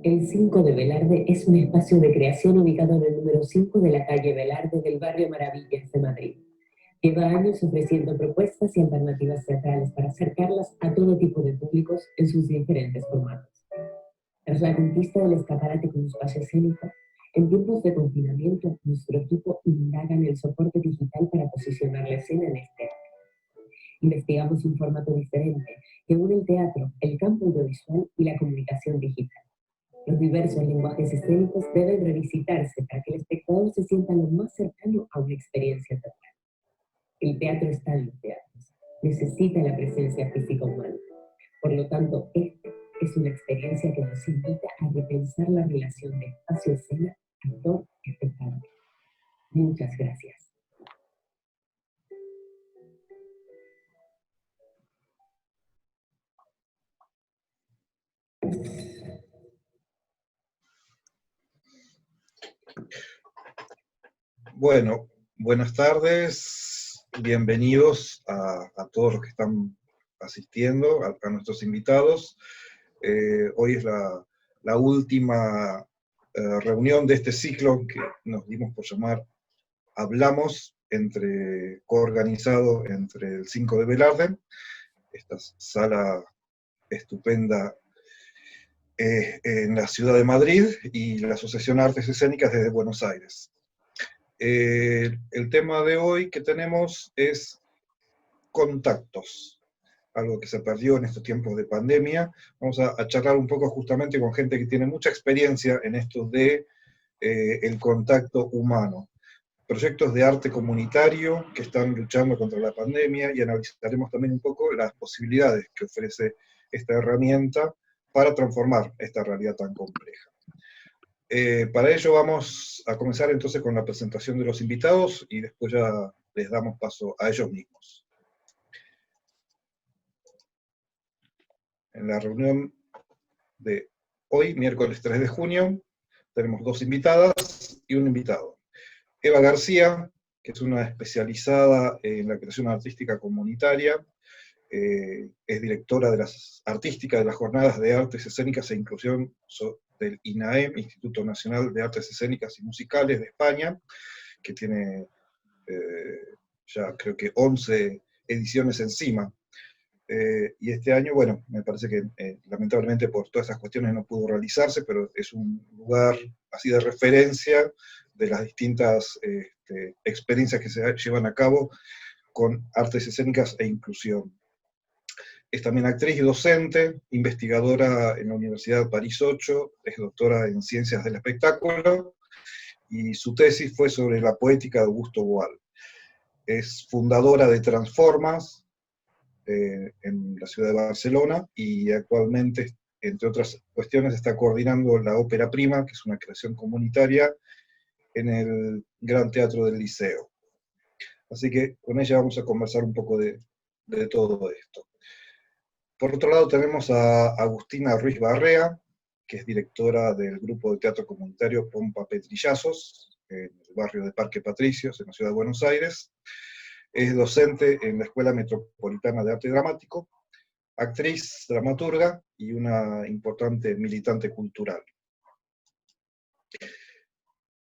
El 5 de Velarde es un espacio de creación ubicado en el número 5 de la calle Velarde del barrio Maravillas de Madrid. Lleva años ofreciendo propuestas y alternativas teatrales para acercarlas a todo tipo de públicos en sus diferentes formatos. Tras la conquista del escaparate con espacio escénico, en tiempos de confinamiento, nuestro equipo indaga en el soporte digital para posicionar la escena en este área. Investigamos un formato diferente que une el teatro, el campo audiovisual y la comunicación digital. Los diversos lenguajes escénicos deben revisitarse para que el espectador se sienta lo más cercano a una experiencia teatral. El teatro está en los teatros, necesita la presencia física humana. Por lo tanto, esta es una experiencia que nos invita a repensar la relación de espacio-escena, actor-espectador. Muchas gracias. Bueno, buenas tardes, bienvenidos a todos los que están asistiendo, a nuestros invitados. Hoy es la última reunión de este ciclo que nos dimos por llamar Hablamos, coorganizado entre el 5 de Velarde, esta sala estupenda en la ciudad de Madrid, y la Asociación Artes Escénicas desde Buenos Aires. El tema de hoy que tenemos es contactos, algo que se perdió en estos tiempos de pandemia. Vamos a charlar un poco justamente con gente que tiene mucha experiencia en esto de el contacto humano. Proyectos de arte comunitario que están luchando contra la pandemia, y analizaremos también un poco las posibilidades que ofrece esta herramienta para transformar esta realidad tan compleja. Para ello vamos a comenzar entonces con la presentación de los invitados y después ya les damos paso a ellos mismos. En la reunión de hoy, miércoles 3 de junio, tenemos dos invitadas y un invitado. Eva García, que es una especializada en la creación artística comunitaria, es directora de las artísticas de las Jornadas de Artes Escénicas e Inclusión del INAEM, Instituto Nacional de Artes Escénicas y Musicales de España, que tiene ya creo que 11 ediciones encima. Y este año, bueno, me parece que lamentablemente por todas esas cuestiones no pudo realizarse, pero es un lugar así de referencia de las distintas experiencias que se llevan a cabo con artes escénicas e inclusión. Es también actriz y docente, investigadora en la Universidad París 8, es doctora en Ciencias del Espectáculo, y su tesis fue sobre la poética de Augusto Boal. Es fundadora de Transformas, en la ciudad de Barcelona, y actualmente, entre otras cuestiones, está coordinando la Ópera Prima, que es una creación comunitaria, en el Gran Teatro del Liceo. Así que con ella vamos a conversar un poco de todo esto. Por otro lado tenemos a Agustina Ruiz Barrea, que es directora del grupo de teatro comunitario Pompa Petrillazos, en el barrio de Parque Patricios, en la ciudad de Buenos Aires. Es docente en la Escuela Metropolitana de Arte Dramático, actriz, dramaturga y una importante militante cultural.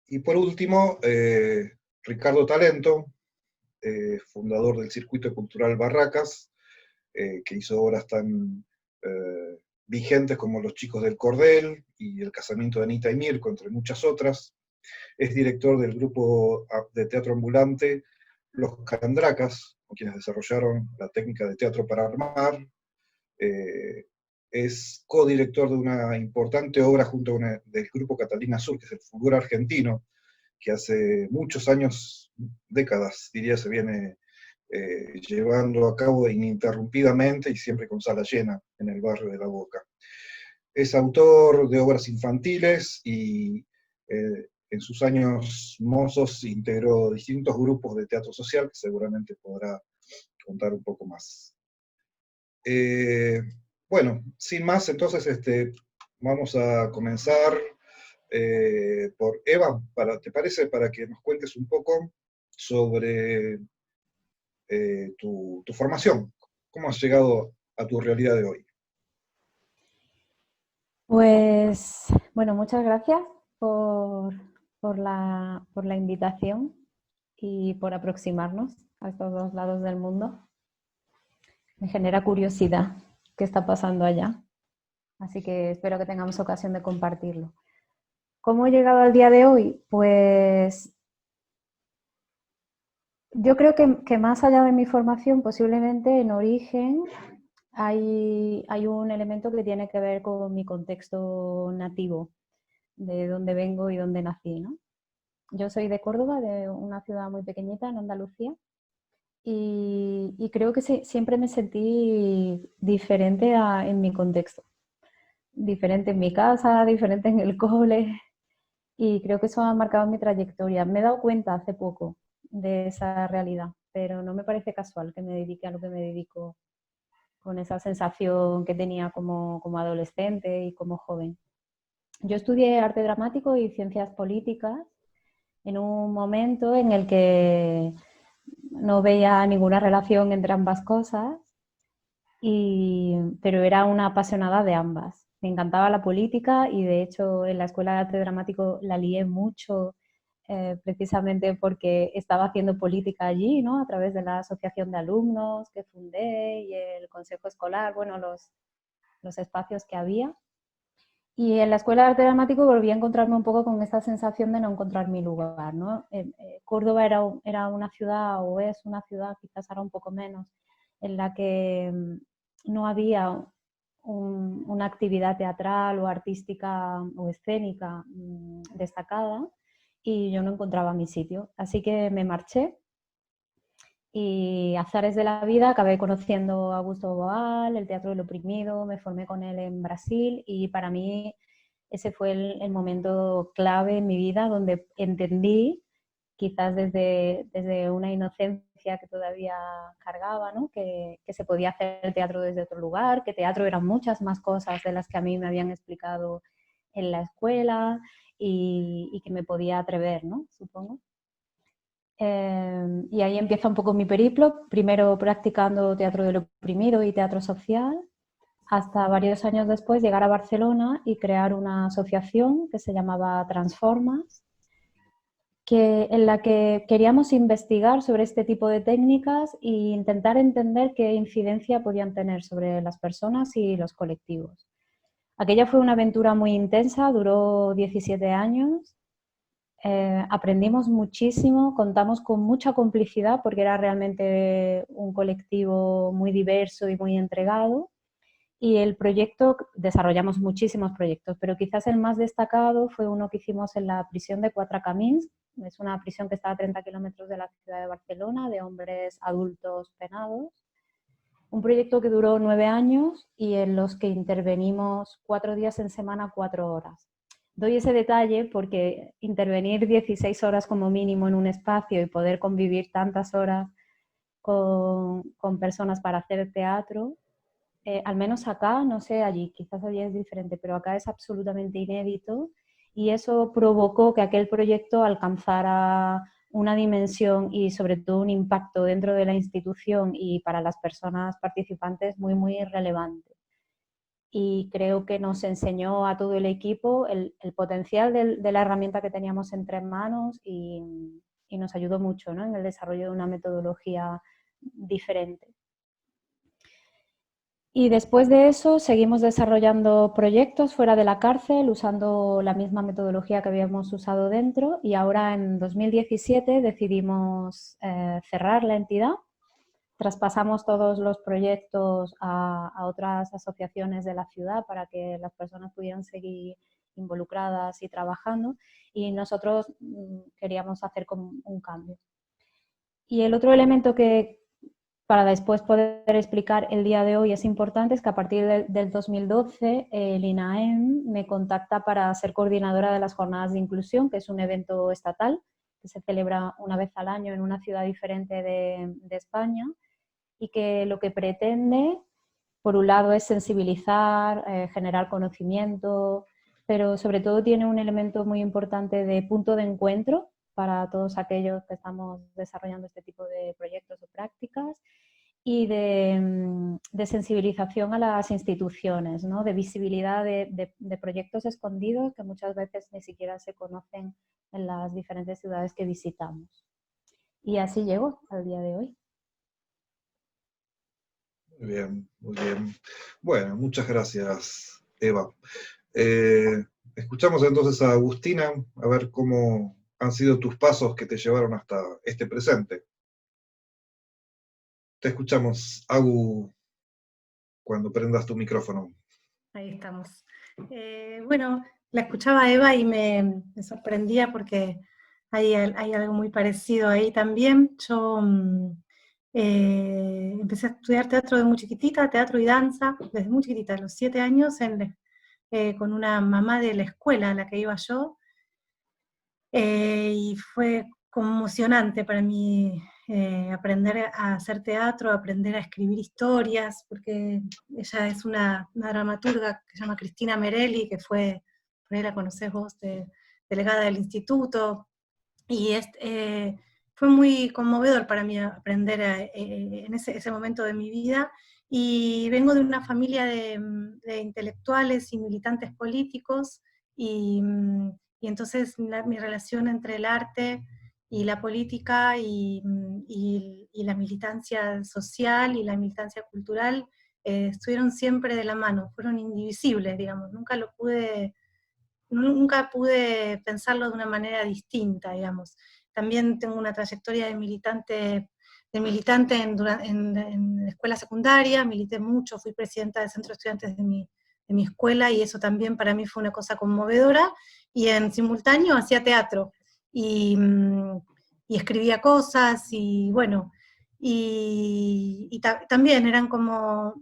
Y por último, Ricardo Talento, fundador del Circuito Cultural Barracas, que hizo obras tan vigentes como Los Chicos del Cordel y El Casamiento de Anita y Mirko, entre muchas otras. Es director del grupo de teatro ambulante Los Carandracas, con quienes desarrollaron la técnica de teatro para armar. Es codirector de una importante obra junto con del grupo Catalina Sur, que es el Fulgor argentino, que hace muchos años, décadas, diría, se viene llevando a cabo ininterrumpidamente y siempre con sala llena en el barrio de La Boca. Es autor de obras infantiles y en sus años mozos integró distintos grupos de teatro social, que seguramente podrá contar un poco más. Bueno, sin más, entonces vamos a comenzar por Eva, ¿te parece? Para que nos cuentes un poco sobre tu formación. ¿Cómo has llegado a tu realidad de hoy? Pues, bueno, muchas gracias por, por la invitación y por aproximarnos a estos dos lados del mundo. Me genera curiosidad qué está pasando allá, así que espero que tengamos ocasión de compartirlo. ¿Cómo he llegado al día de hoy? Pues yo creo que más allá de mi formación, posiblemente en origen hay un elemento que tiene que ver con mi contexto nativo, de dónde vengo y dónde nací, ¿no? Yo soy de Córdoba, de una ciudad muy pequeñita en Andalucía, y creo que siempre me sentí diferente en mi contexto, diferente en mi casa, diferente en el cole, y creo que eso ha marcado mi trayectoria. Me he dado cuenta hace poco de esa realidad, pero no me parece casual que me dedique a lo que me dedico con esa sensación que tenía como adolescente y como joven. Yo estudié arte dramático y ciencias políticas en un momento en el que no veía ninguna relación entre ambas cosas, pero era una apasionada de ambas. Me encantaba la política y de hecho en la Escuela de Arte Dramático la lié mucho precisamente porque estaba haciendo política allí, ¿no? A través de la asociación de alumnos que fundé y el consejo escolar, bueno, los espacios que había. Y en la Escuela de Arte Dramático volví a encontrarme un poco con esta sensación de no encontrar mi lugar, ¿no? Córdoba era una ciudad, o es una ciudad, quizás ahora un poco menos, en la que no había una actividad teatral o artística o escénica destacada y yo no encontraba mi sitio. Así que me marché y azares de la vida acabé conociendo a Augusto Boal, el Teatro del Oprimido, me formé con él en Brasil y para mí ese fue el momento clave en mi vida donde entendí, quizás desde una inocencia que todavía cargaba, ¿no? que se podía hacer teatro desde otro lugar, que teatro eran muchas más cosas de las que a mí me habían explicado en la escuela y que me podía atrever, ¿no? Supongo. Y ahí empieza un poco mi periplo, primero practicando teatro del oprimido y teatro social, hasta varios años después llegar a Barcelona y crear una asociación que se llamaba Transformas, en la que queríamos investigar sobre este tipo de técnicas e intentar entender qué incidencia podían tener sobre las personas y los colectivos. Aquella fue una aventura muy intensa, duró 17 años. Aprendimos muchísimo, contamos con mucha complicidad porque era realmente un colectivo muy diverso y muy entregado. Y el proyecto, desarrollamos muchísimos proyectos, pero quizás el más destacado fue uno que hicimos en la prisión de Quatre Camins. Es una prisión que está a 30 kilómetros de la ciudad de Barcelona, de hombres adultos penados. Un proyecto que duró 9 años y en los que intervenimos 4 días en semana, 4 horas. Doy ese detalle porque intervenir 16 horas como mínimo en un espacio y poder convivir tantas horas con personas para hacer teatro, al menos acá, no sé allí, quizás allí es diferente, pero acá es absolutamente inédito y eso provocó que aquel proyecto alcanzara una dimensión y sobre todo un impacto dentro de la institución y para las personas participantes muy, muy relevante. Y creo que nos enseñó a todo el equipo el potencial de la herramienta que teníamos entre manos y nos ayudó mucho, ¿no? En el desarrollo de una metodología diferente. Y después de eso seguimos desarrollando proyectos fuera de la cárcel usando la misma metodología que habíamos usado dentro y ahora en 2017 decidimos cerrar la entidad. Traspasamos todos los proyectos a otras asociaciones de la ciudad para que las personas pudieran seguir involucradas y trabajando y nosotros queríamos hacer como un cambio. Y el otro elemento que para después poder explicar el día de hoy es importante es que a partir del 2012 el INAEM me contacta para ser coordinadora de las jornadas de inclusión, que es un evento estatal que se celebra una vez al año en una ciudad diferente de España y que lo que pretende, por un lado, es sensibilizar, generar conocimiento, pero sobre todo tiene un elemento muy importante de punto de encuentro para todos aquellos que estamos desarrollando este tipo de proyectos o prácticas y de de sensibilización a las instituciones, ¿no? De visibilidad de proyectos escondidos que muchas veces ni siquiera se conocen en las diferentes ciudades que visitamos. Y así llego al día de hoy. Muy bien, muy bien. Bueno, muchas gracias, Eva. Escuchamos entonces a Agustina, a ver cómo han sido tus pasos que te llevaron hasta este presente. Te escuchamos, Agu, cuando prendas tu micrófono. Ahí estamos. Bueno, la escuchaba a Eva y me sorprendía porque hay algo muy parecido ahí también. Yo empecé a estudiar teatro de muy chiquitita, teatro y danza, desde muy chiquitita, a los 7 años, con una mamá de la escuela a la que iba yo, y fue conmocionante para mí aprender a hacer teatro, aprender a escribir historias, porque ella es una dramaturga que se llama Cristina Merelli, que fue, por ahí la conocés vos, delegada del instituto, y fue muy conmovedor para mí aprender en ese momento de mi vida, y vengo de una familia de intelectuales y militantes políticos, y entonces mi relación entre el arte y la política y la militancia social y la militancia cultural estuvieron siempre de la mano, fueron indivisibles, digamos, nunca pude pensarlo de una manera distinta, digamos. También tengo una trayectoria de militante en la escuela secundaria, milité mucho, fui presidenta del centro de estudiantes de mi escuela, y eso también para mí fue una cosa conmovedora, y en simultáneo hacía teatro, y, y escribía cosas, y bueno, también eran como,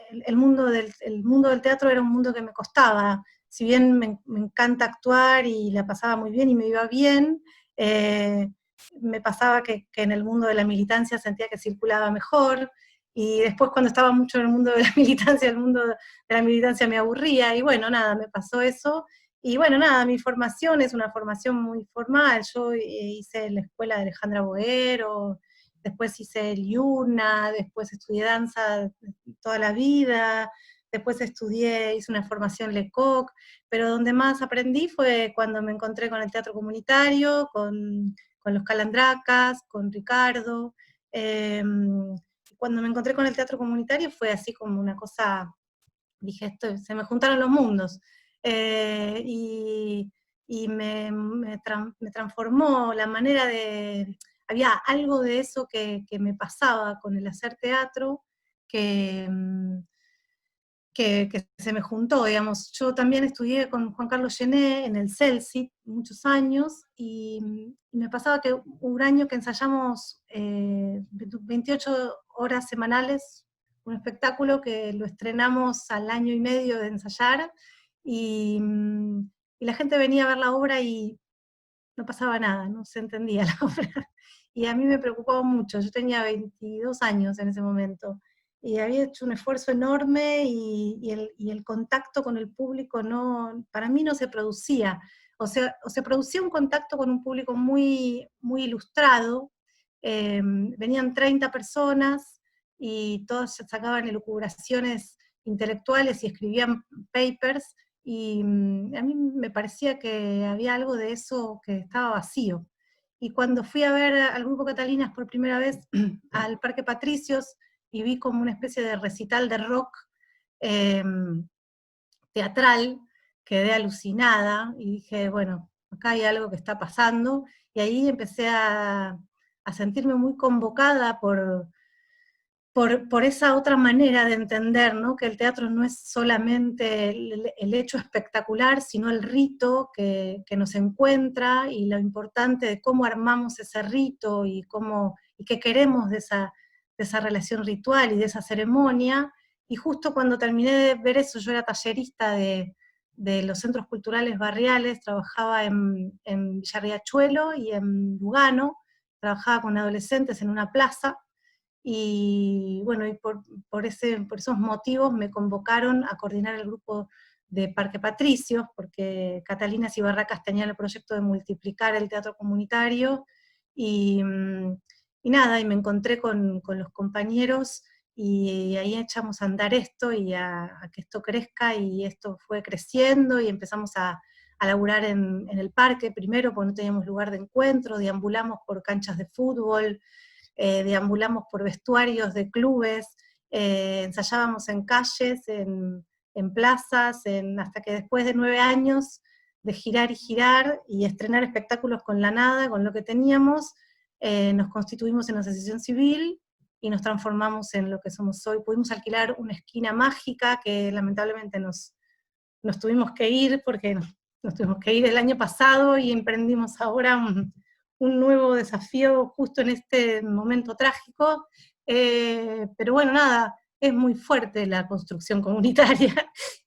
el mundo del teatro era un mundo que me costaba, si bien me encanta actuar y la pasaba muy bien y me iba bien, me pasaba que en el mundo de la militancia sentía que circulaba mejor, y después cuando estaba mucho en el mundo de la militancia, el mundo de la militancia me aburría, y bueno, nada, me pasó eso, y bueno, nada, mi formación es una formación muy formal, yo hice la escuela de Alejandra Boguero, después hice el IUNA, después estudié danza toda la vida, después hice una formación Lecoq, pero donde más aprendí fue cuando me encontré con el teatro comunitario, con los Calandracas, con Ricardo. Cuando me encontré con el teatro comunitario fue así como una cosa, dije, se me juntaron los mundos. Y me transformó la manera de... Había algo de eso que me pasaba con el hacer teatro, que se me juntó, digamos. Yo también estudié con Juan Carlos Gené en el CELSI muchos años, y me pasaba que un año que ensayamos 28 horas semanales, un espectáculo que lo estrenamos al año y medio de ensayar, y la gente venía a ver la obra y no pasaba nada, no se entendía la obra. Y a mí me preocupaba mucho, yo tenía 22 años en ese momento, y había hecho un esfuerzo enorme, y el contacto con el público para mí no se producía. O se producía un contacto con un público muy, muy ilustrado, venían 30 personas, y todos sacaban elucubraciones intelectuales y escribían papers, y a mí me parecía que había algo de eso que estaba vacío. Y cuando fui a ver al Grupo Catalinas por primera vez al Parque Patricios, y vi como una especie de recital de rock eh, teatral, quedé alucinada, y dije, bueno, acá hay algo que está pasando, y ahí empecé a sentirme muy convocada por esa otra manera de entender, ¿no? Que el teatro no es solamente el hecho espectacular, sino el rito que nos encuentra, y lo importante de cómo armamos ese rito, y qué queremos de esa relación ritual y de esa ceremonia. Y justo cuando terminé de ver eso, yo era tallerista de los centros culturales barriales, trabajaba en Villarriachuelo y en Lugano, trabajaba con adolescentes en una plaza, y bueno, y por esos motivos me convocaron a coordinar el grupo de Parque Patricios, porque Catalinas y Barracas tenían el proyecto de multiplicar el teatro comunitario, y nada, y me encontré con los compañeros, y ahí echamos a andar esto y a que esto crezca, y esto fue creciendo y empezamos a laburar en el parque primero porque no teníamos lugar de encuentro, deambulamos por canchas de fútbol, deambulamos por vestuarios de clubes, ensayábamos en calles, en plazas, hasta que después de 9 años de girar y girar y estrenar espectáculos con la nada, con lo que teníamos, nos constituimos en asociación civil y nos transformamos en lo que somos hoy. Pudimos alquilar una esquina mágica que lamentablemente nos tuvimos que ir porque nos tuvimos que ir el año pasado, y emprendimos ahora un nuevo desafío justo en este momento trágico, pero bueno, nada, es muy fuerte la construcción comunitaria,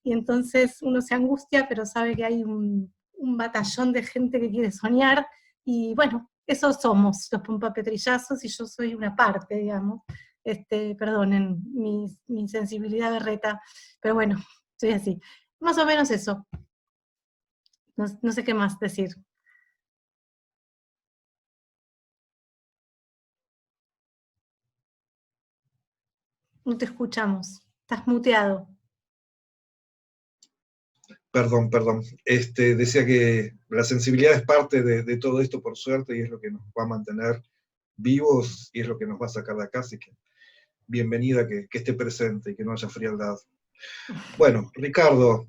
y entonces uno se angustia, pero sabe que hay un batallón de gente que quiere soñar, y bueno, esos somos los pompapetrillazos, y yo soy una parte, digamos, perdonen mi sensibilidad berreta, pero bueno, soy así. Más o menos eso. No sé qué más decir. No te escuchamos. Estás muteado. Perdón. Decía que la sensibilidad es parte de todo esto, por suerte, y es lo que nos va a mantener vivos, y es lo que nos va a sacar de acá, así que bienvenida que esté presente y que no haya frialdad. Bueno, Ricardo,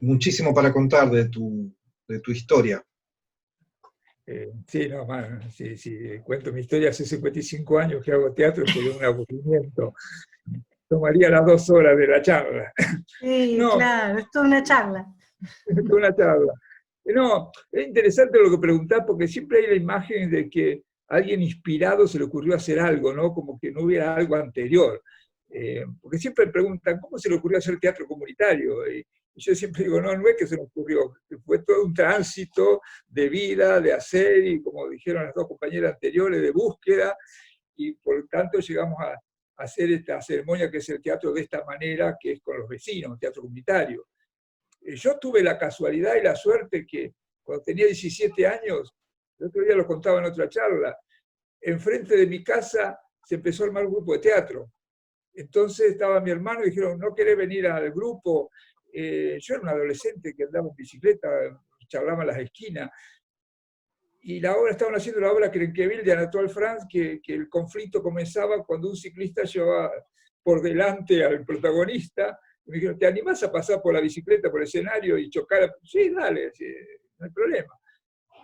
muchísimo para contar de tu historia. Sí, no, sí, cuento mi historia. Hace 55 años que hago teatro, sería un aburrimiento. Tomaría las 2 horas de la charla. Sí, No, claro, es toda una charla. es una charla. No, es interesante lo que preguntás, porque siempre hay la imagen de que a alguien inspirado se le ocurrió hacer algo, ¿no? Como que no hubiera algo anterior. Porque siempre preguntan, ¿cómo se le ocurrió hacer teatro comunitario? Y yo siempre digo, no es que se me ocurrió, fue todo un tránsito de vida, de hacer, y como dijeron las 2 compañeras anteriores, de búsqueda, y por lo tanto llegamos a hacer esta ceremonia que es el teatro de esta manera, que es con los vecinos, teatro comunitario. Yo tuve la casualidad y la suerte que cuando tenía 17 años, el otro día lo contaba en otra charla, enfrente de mi casa se empezó a armar un grupo de teatro. Entonces estaba mi hermano y dijeron, ¿no querés venir al grupo? Yo era un adolescente que andaba en bicicleta, charlaba en las esquinas, y estaban haciendo la obra Crenqueville de Anatole France, que el conflicto comenzaba cuando un ciclista llevaba por delante al protagonista, y me dijeron, ¿te animás a pasar por la bicicleta, por el escenario y chocar? Sí, dale, sí, no hay problema.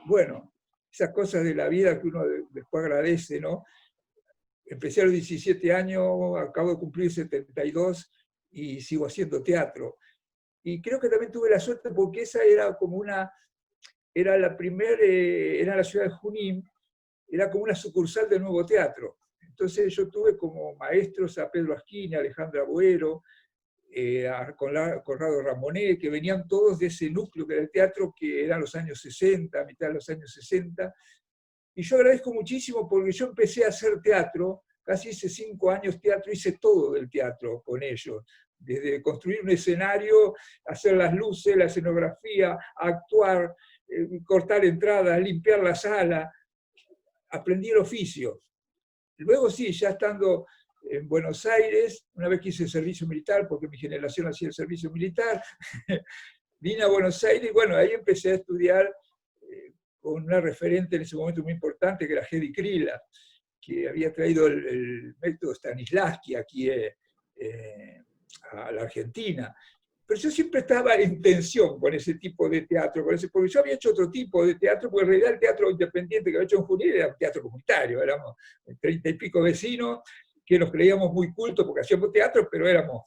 Bueno, esas cosas de la vida que uno después agradece, ¿no? Empecé a los 17 años, acabo de cumplir 72 y sigo haciendo teatro. Y creo que también tuve la suerte porque esa era como era la ciudad de Junín, era como una sucursal del Nuevo Teatro. Entonces yo tuve como maestros a Pedro Asquini, a Alejandra Boero, a Conrado Ramonet, que venían todos de ese núcleo que era el teatro, que eran los años 60, a mitad de los años 60, y yo agradezco muchísimo porque yo empecé a hacer teatro, casi hice 5 años teatro, hice todo del teatro con ellos, desde construir un escenario, hacer las luces, la escenografía, actuar, cortar entradas, limpiar la sala, aprendí el oficio. Luego sí, ya estando en Buenos Aires, una vez que hice el servicio militar, porque mi generación hacía el servicio militar, vine a Buenos Aires y bueno, ahí empecé a estudiar con una referente en ese momento muy importante, que era Hedy Krila, que había traído el método Stanislavski aquí a la Argentina. Pero yo siempre estaba en tensión con ese tipo de teatro, porque yo había hecho otro tipo de teatro, porque en realidad el teatro independiente que había hecho en Junín era un teatro comunitario, éramos 30 y pico vecinos, que nos creíamos muy cultos porque hacíamos teatro, pero éramos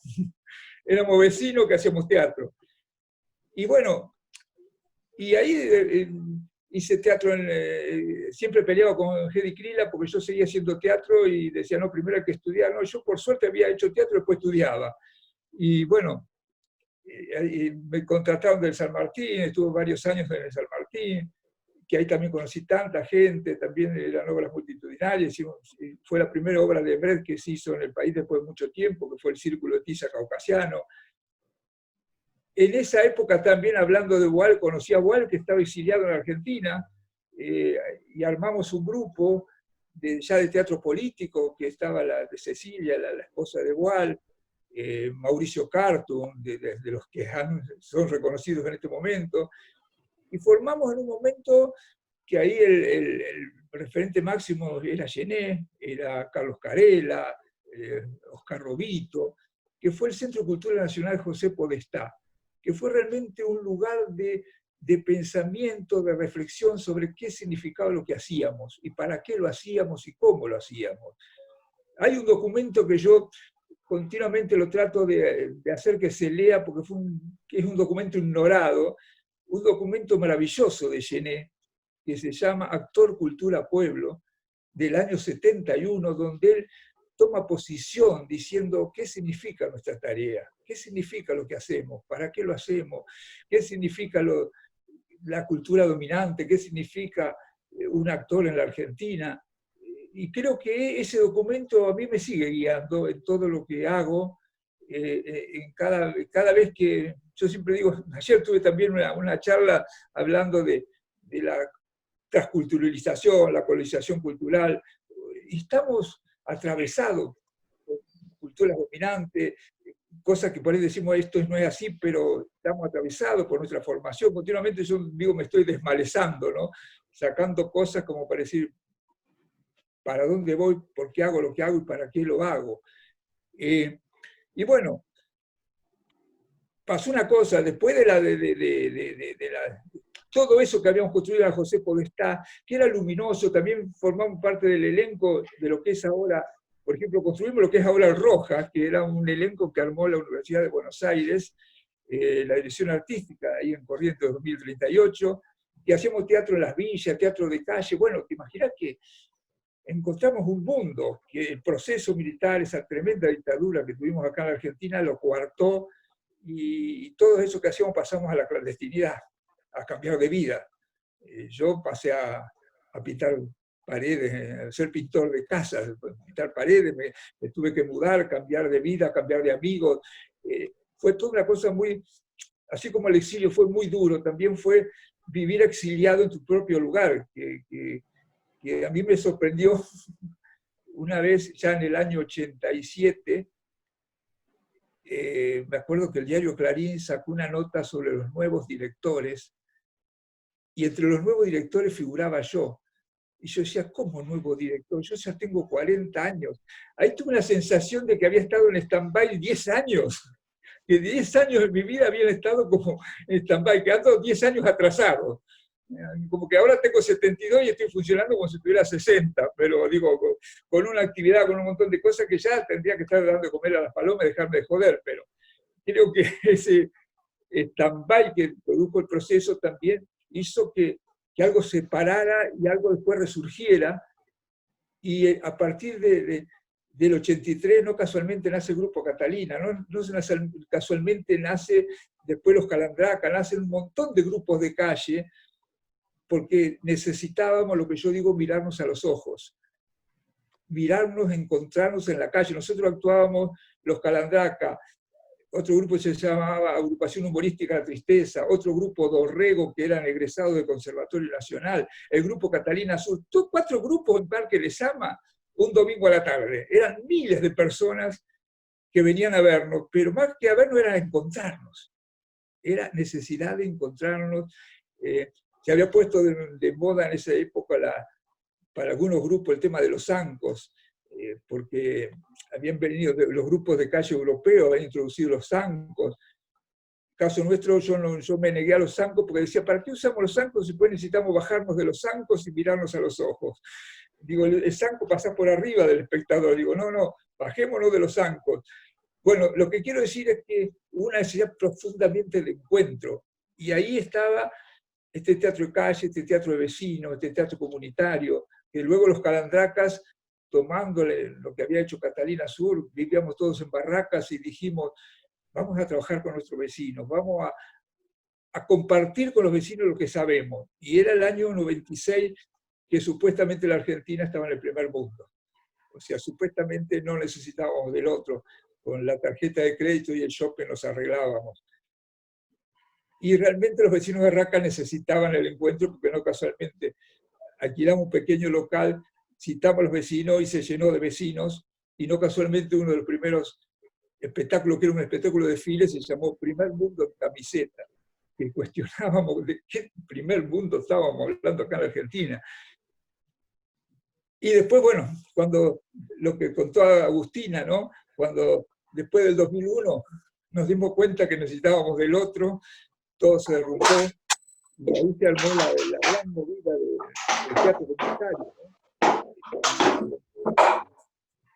vecinos que hacíamos teatro. Y bueno, y ahí hice teatro, siempre peleaba con Hedy Krila porque yo seguía haciendo teatro y decía, no, primero hay que estudiar. No, yo por suerte había hecho teatro y después estudiaba. Y bueno, me contrataron del San Martín, estuve varios años en el San Martín, que ahí también conocí tanta gente, también eran obras multitudinarias, fue la primera obra de Brecht que se hizo en el país después de mucho tiempo, que fue el Círculo de Tiza Caucasiano. En esa época también, hablando de Boal, conocí a Boal, que estaba exiliado en Argentina, y armamos un grupo ya de teatro político, que estaba la de Cecilia, la esposa de Gual, Mauricio Cartun, de los que son reconocidos en este momento, y formamos en un momento que ahí el referente máximo era Gené, era Carlos Carela, Oscar Robito, que fue el Centro Cultural Nacional José Podestá, que fue realmente un lugar de pensamiento, de reflexión sobre qué significaba lo que hacíamos, y para qué lo hacíamos y cómo lo hacíamos. Hay un documento que yo continuamente lo trato de hacer que se lea, porque es un documento ignorado, un documento maravilloso de Gené, que se llama Actor, Cultura, Pueblo, del año 71, donde él toma posición diciendo qué significa nuestra tarea, qué significa lo que hacemos, para qué lo hacemos, qué significa la cultura dominante, qué significa un actor en la Argentina. Y creo que ese documento a mí me sigue guiando en todo lo que hago, en cada vez que, yo siempre digo, ayer tuve también una charla hablando de la transculturalización, la colonización cultural, y estamos atravesados por culturas dominantes, cosas que por ahí decimos esto no es así, pero estamos atravesados por nuestra formación. Continuamente yo digo, me estoy desmalezando, ¿no? Sacando cosas como para decir, ¿para dónde voy? ¿Por qué hago lo que hago y para qué lo hago? Y bueno, pasó una cosa, después de todo eso que habíamos construido a José Podestá, que era luminoso, también formamos parte del elenco de lo que es ahora, por ejemplo, construimos lo que es ahora el Rojas, que era un elenco que armó la Universidad de Buenos Aires, la dirección artística, ahí en Corrientes 2038, que hacíamos teatro en las villas, teatro de calle. Bueno, te imaginas que encontramos un mundo que el proceso militar, esa tremenda dictadura que tuvimos acá en la Argentina, lo coartó, y todo eso que hacíamos pasamos a la clandestinidad, a cambiar de vida. Yo pasé a pintar paredes, a ser pintor de casas, pintar paredes, me tuve que mudar, cambiar de vida, cambiar de amigos. Fue toda una cosa muy, así como el exilio fue muy duro, también fue vivir exiliado en tu propio lugar, que a mí me sorprendió una vez, ya en el año 87, me acuerdo que el diario Clarín sacó una nota sobre los nuevos directores, y entre los nuevos directores figuraba yo. Y yo decía, ¿cómo nuevo director? Yo ya tengo 40 años. Ahí tuve una sensación de que había estado en stand-by 10 años, que 10 años de mi vida habían estado como en stand-by, quedando 10 años atrasados. Como que ahora tengo 72 y estoy funcionando como si tuviera 60, pero digo, con una actividad, con un montón de cosas que ya tendría que estar dando de comer a las palomas y dejarme de joder, pero creo que ese stand-by que produjo el proceso también hizo que algo se parara y algo después resurgiera, y a partir del 83 no casualmente nace el Grupo Catalina, no casualmente nace después los Calandraca, nacen un montón de grupos de calle, porque necesitábamos, lo que yo digo, mirarnos a los ojos, mirarnos, encontrarnos en la calle. Nosotros actuábamos los Calandraca, otro grupo se llamaba Agrupación Humorística La Tristeza, otro grupo Dorrego, que eran egresados del Conservatorio Nacional, el Grupo Catalina Sur, 4 grupos en Parque Lezama, un domingo a la tarde. Eran miles de personas que venían a vernos, pero más que a vernos era encontrarnos. Era necesidad de encontrarnos. Se había puesto de moda en esa época para algunos grupos el tema de los zancos, porque habían venido los grupos de calle europeos, habían introducido los zancos. Caso nuestro, yo me negué a los zancos porque decía, ¿para qué usamos los zancos si después necesitamos bajarnos de los zancos y mirarnos a los ojos? Digo, el zanco pasa por arriba del espectador. Digo, no, bajémonos de los zancos. Bueno, lo que quiero decir es que hubo una necesidad profundamente de encuentro, y ahí estaba este teatro de calle, este teatro de vecinos, este teatro comunitario, que luego los Calandracas, tomándole lo que había hecho Catalina Sur, vivíamos todos en barracas y dijimos, vamos a trabajar con nuestros vecinos, vamos a compartir con los vecinos lo que sabemos. Y era el año 96 que supuestamente la Argentina estaba en el primer mundo. O sea, supuestamente no necesitábamos del otro, con la tarjeta de crédito y el shopping nos arreglábamos. Y realmente los vecinos de Barracas necesitaban el encuentro, porque no casualmente alquilamos un pequeño local citamos a los vecinos y se llenó de vecinos, y no casualmente uno de los primeros espectáculos, que era un espectáculo de desfile, se llamó Primer Mundo en Camiseta, que cuestionábamos de qué primer mundo estábamos hablando acá en Argentina. Y después, bueno, cuando lo que contó Agustina, ¿no? Cuando después del 2001 nos dimos cuenta que necesitábamos del otro, todo se derrumbó, y ahí se armó la gran movida del teatro comunitario, ¿no?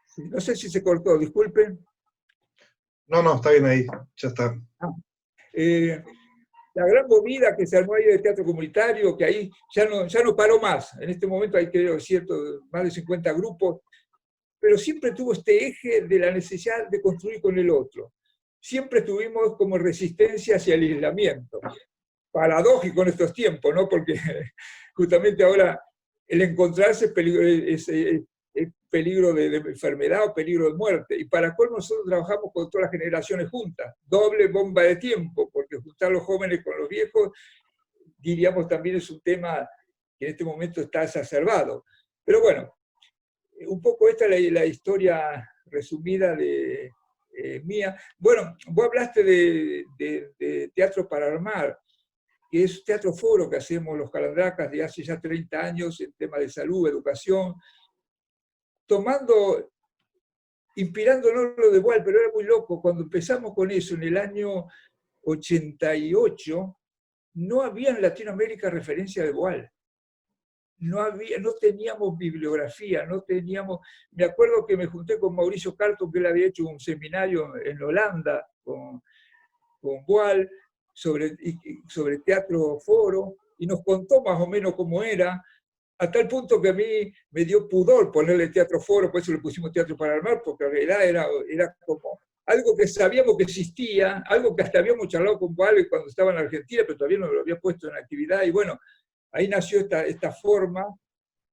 Sí, no sé si se cortó, disculpen. No, está bien ahí, ya está. La gran movida que se armó ahí del teatro comunitario, que ahí ya no paró más. En este momento hay, creo, más de 50 grupos, pero siempre tuvo este eje de la necesidad de construir con el otro. Siempre tuvimos como resistencia hacia el aislamiento. Paradójico en estos tiempos, ¿no? Porque justamente ahora el encontrarse es peligro de enfermedad o peligro de muerte. Y para colmo nosotros trabajamos con todas las generaciones juntas. Doble bomba de tiempo, porque juntar los jóvenes con los viejos, diríamos, también es un tema que en este momento está exacerbado. Pero bueno, un poco esta es la historia resumida de mía. Bueno, vos hablaste de Teatro para Armar, que es teatro foro que hacemos los Calandracas de hace ya 30 años en temas de salud, educación, inspirándonos lo de Boal, pero era muy loco. Cuando empezamos con eso en el año 88, no había en Latinoamérica referencia de Boal. No teníamos bibliografía, no teníamos... Me acuerdo que me junté con Mauricio Carton, que él había hecho un seminario en Holanda con Boal sobre teatro foro, y nos contó más o menos cómo era, a tal punto que a mí me dio pudor ponerle teatro foro, por eso le pusimos Teatro para Armar, porque en realidad era como algo que sabíamos que existía, algo que hasta habíamos charlado con Boal cuando estaba en Argentina, pero todavía no lo había puesto en actividad, y bueno, ahí nació esta forma,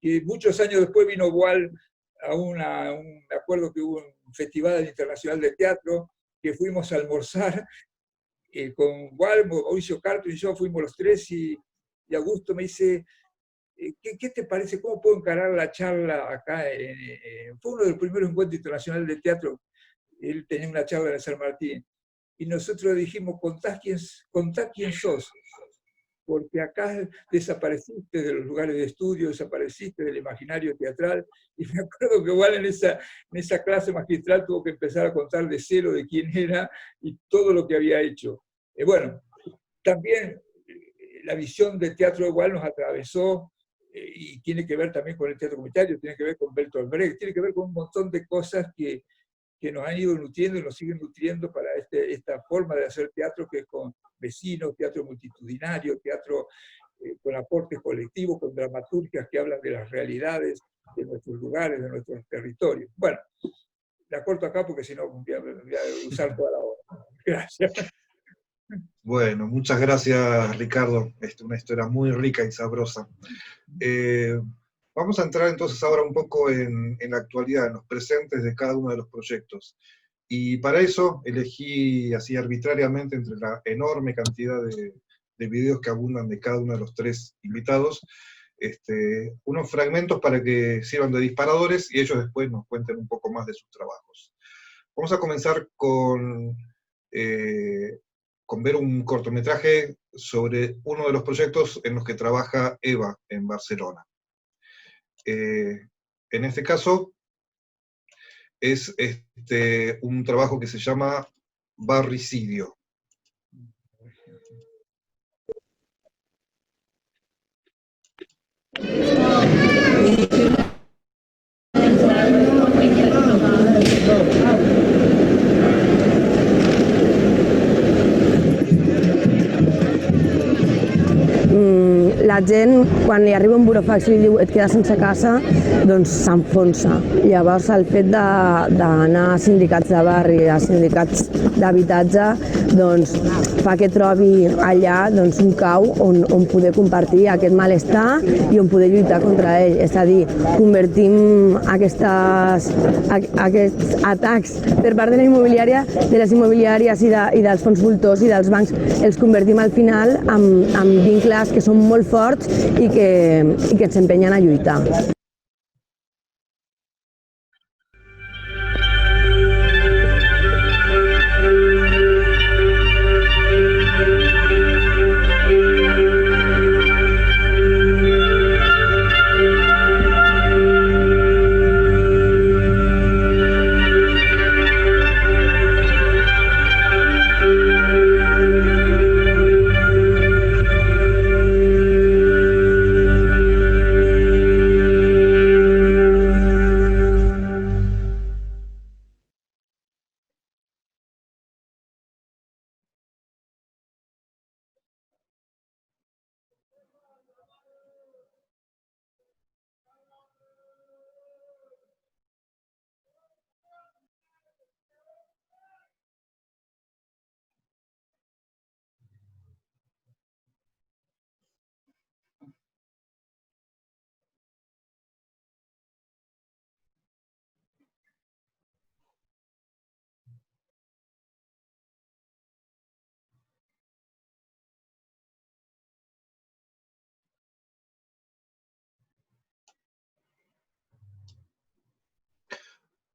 que muchos años después vino Boal me acuerdo que hubo un Festival Internacional de Teatro, que fuimos a almorzar con Boal, Mauricio Carton y yo, fuimos los tres, y Augusto me dice, ¿qué te parece? ¿Cómo puedo encarar la charla acá? Fue uno de los primeros encuentros internacionales de teatro, él tenía una charla en San Martín, y nosotros dijimos, contá quién sos, porque acá desapareciste de los lugares de estudio, desapareciste del imaginario teatral, y me acuerdo que igual en esa clase magistral tuvo que empezar a contar de cero de quién era y todo lo que había hecho. Bueno, también la visión del teatro igual nos atravesó, y tiene que ver también con el teatro comunitario, tiene que ver con Bertolt Brecht, tiene que ver con un montón de cosas que nos han ido nutriendo y nos siguen nutriendo para esta forma de hacer teatro, que es con vecinos, teatro multitudinario, teatro con aportes colectivos, con dramaturgias que hablan de las realidades de nuestros lugares, de nuestros territorios. Bueno, la corto acá porque si no voy a usar toda la hora. Gracias. Bueno, muchas gracias, Ricardo. Una historia muy rica y sabrosa. Vamos a entrar entonces ahora un poco en la actualidad, en los presentes de cada uno de los proyectos. Y para eso elegí así arbitrariamente entre la enorme cantidad de videos que abundan de cada uno de los tres invitados, unos fragmentos para que sirvan de disparadores y ellos después nos cuenten un poco más de sus trabajos. Vamos a comenzar con ver un cortometraje sobre uno de los proyectos en los que trabaja Eva en Barcelona. En este caso, es un trabajo que se llama Barricidio. La gent, quan li arriba un burofax i li diu et quedes sense casa, doncs s'enfonsa. Llavors el fet d'anar a sindicats de barri, a sindicats d'habitatge, doncs fa que trobi allà un cau on poder compartir aquest malestar i on poder lluitar contra ell. És a dir, convertim aquests atacs per part de la immobiliària, de les immobiliàries i dels fons voltors i dels bancs, els convertim al final en vincles que són molt forts i que ens empenyen a lluitar.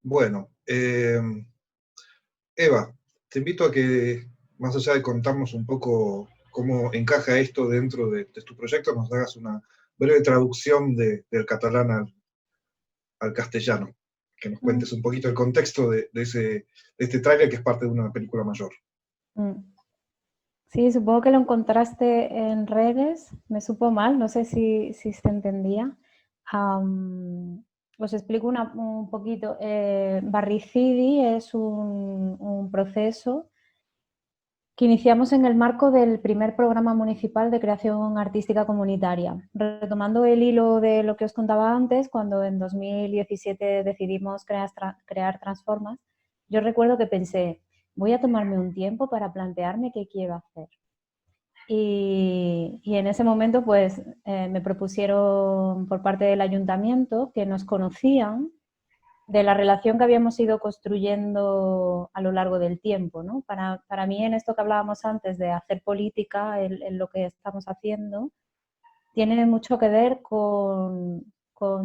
Bueno, Eva, te invito a que, más allá de contarnos un poco cómo encaja esto dentro de tu proyecto, nos hagas una breve traducción del catalán al castellano, que nos cuentes un poquito el contexto de este tráiler, que es parte de una película mayor. Sí, supongo que lo encontraste en redes, me supo mal, no sé si se entendía. Os explico un poquito. Barricidi es un proceso que iniciamos en el marco del primer programa municipal de creación artística comunitaria. Retomando el hilo de lo que os contaba antes, cuando en 2017 decidimos crear Transformas, yo recuerdo que pensé, voy a tomarme un tiempo para plantearme qué quiero hacer. Y en ese momento pues me propusieron por parte del ayuntamiento, que nos conocían, de la relación que habíamos ido construyendo a lo largo del tiempo, ¿no? Para mí, en esto que hablábamos antes de hacer política, en lo que estamos haciendo, tiene mucho que ver con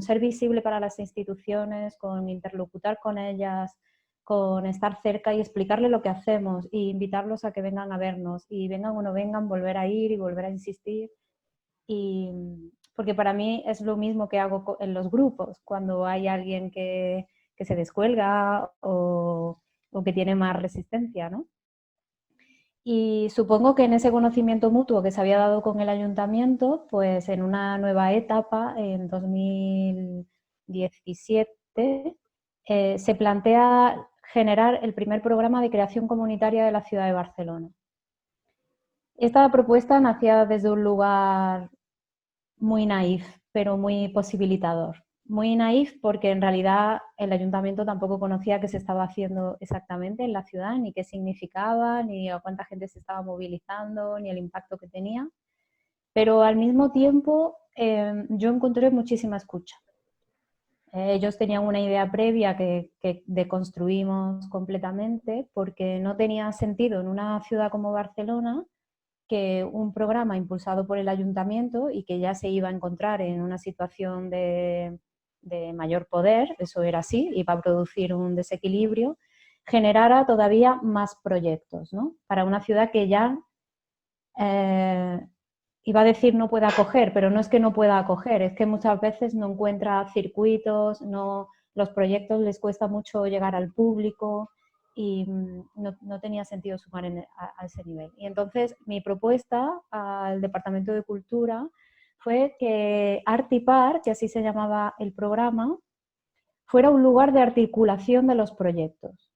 ser visible para las instituciones, con interlocutar con ellas, con estar cerca y explicarle lo que hacemos e invitarlos a que vengan a vernos, y vengan o no vengan, volver a ir y volver a insistir. Porque para mí es lo mismo que hago en los grupos, cuando hay alguien que se descuelga o que tiene más resistencia, ¿no? Y supongo que en ese conocimiento mutuo que se había dado con el ayuntamiento, pues en una nueva etapa, en 2017, se plantea generar el primer programa de creación comunitaria de la ciudad de Barcelona. Esta propuesta nacía desde un lugar muy naif, pero muy posibilitador. Muy naif porque en realidad el ayuntamiento tampoco conocía qué se estaba haciendo exactamente en la ciudad, ni qué significaba, ni a cuánta gente se estaba movilizando, ni el impacto que tenía. Pero al mismo tiempo yo encontré muchísima escucha. Ellos tenían una idea previa que deconstruimos completamente, porque no tenía sentido en una ciudad como Barcelona que un programa impulsado por el ayuntamiento y que ya se iba a encontrar en una situación de mayor poder, eso era así, iba a producir un desequilibrio, generara todavía más proyectos, ¿no? Para una ciudad que ya, iba a decir no puede acoger, pero no es que no pueda acoger, es que muchas veces no encuentra circuitos, los proyectos les cuesta mucho llegar al público, y no tenía sentido sumar a ese nivel. Y entonces mi propuesta al Departamento de Cultura fue que Artipar, que así se llamaba el programa, fuera un lugar de articulación de los proyectos,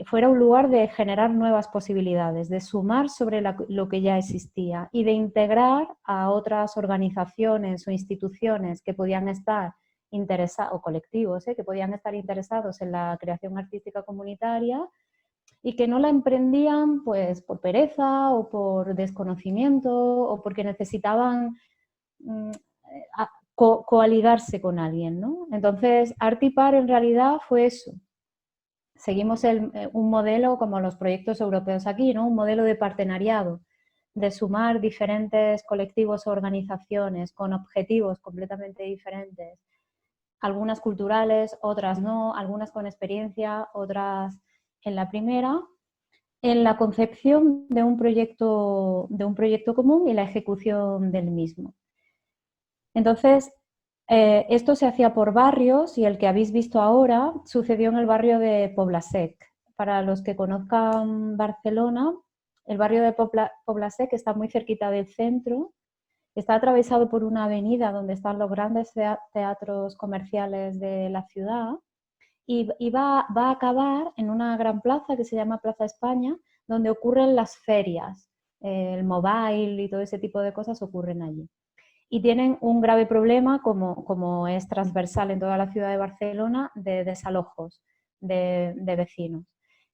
fuera un lugar de generar nuevas posibilidades, de sumar sobre lo que ya existía y de integrar a otras organizaciones o instituciones que podían estar interesados, o colectivos, que podían estar interesados en la creación artística comunitaria y que no la emprendían pues por pereza o por desconocimiento o porque necesitaban coaligarse con alguien, ¿no? Entonces, Artipar en realidad fue eso. Seguimos un modelo como los proyectos europeos aquí, ¿no? Un modelo de partenariado, de sumar diferentes colectivos o organizaciones con objetivos completamente diferentes, algunas culturales, otras no, algunas con experiencia, otras en la primera, en la concepción de un proyecto común y la ejecución del mismo. Entonces, esto se hacía por barrios y el que habéis visto ahora sucedió en el barrio de Poblasec. Para los que conozcan Barcelona, el barrio de Poblasec está muy cerquita del centro, está atravesado por una avenida donde están los grandes teatros comerciales de la ciudad y va a acabar en una gran plaza que se llama Plaza España, donde ocurren las ferias, el mobile y todo ese tipo de cosas ocurren allí. Y tienen un grave problema, como es transversal en toda la ciudad de Barcelona, de desalojos de vecinos.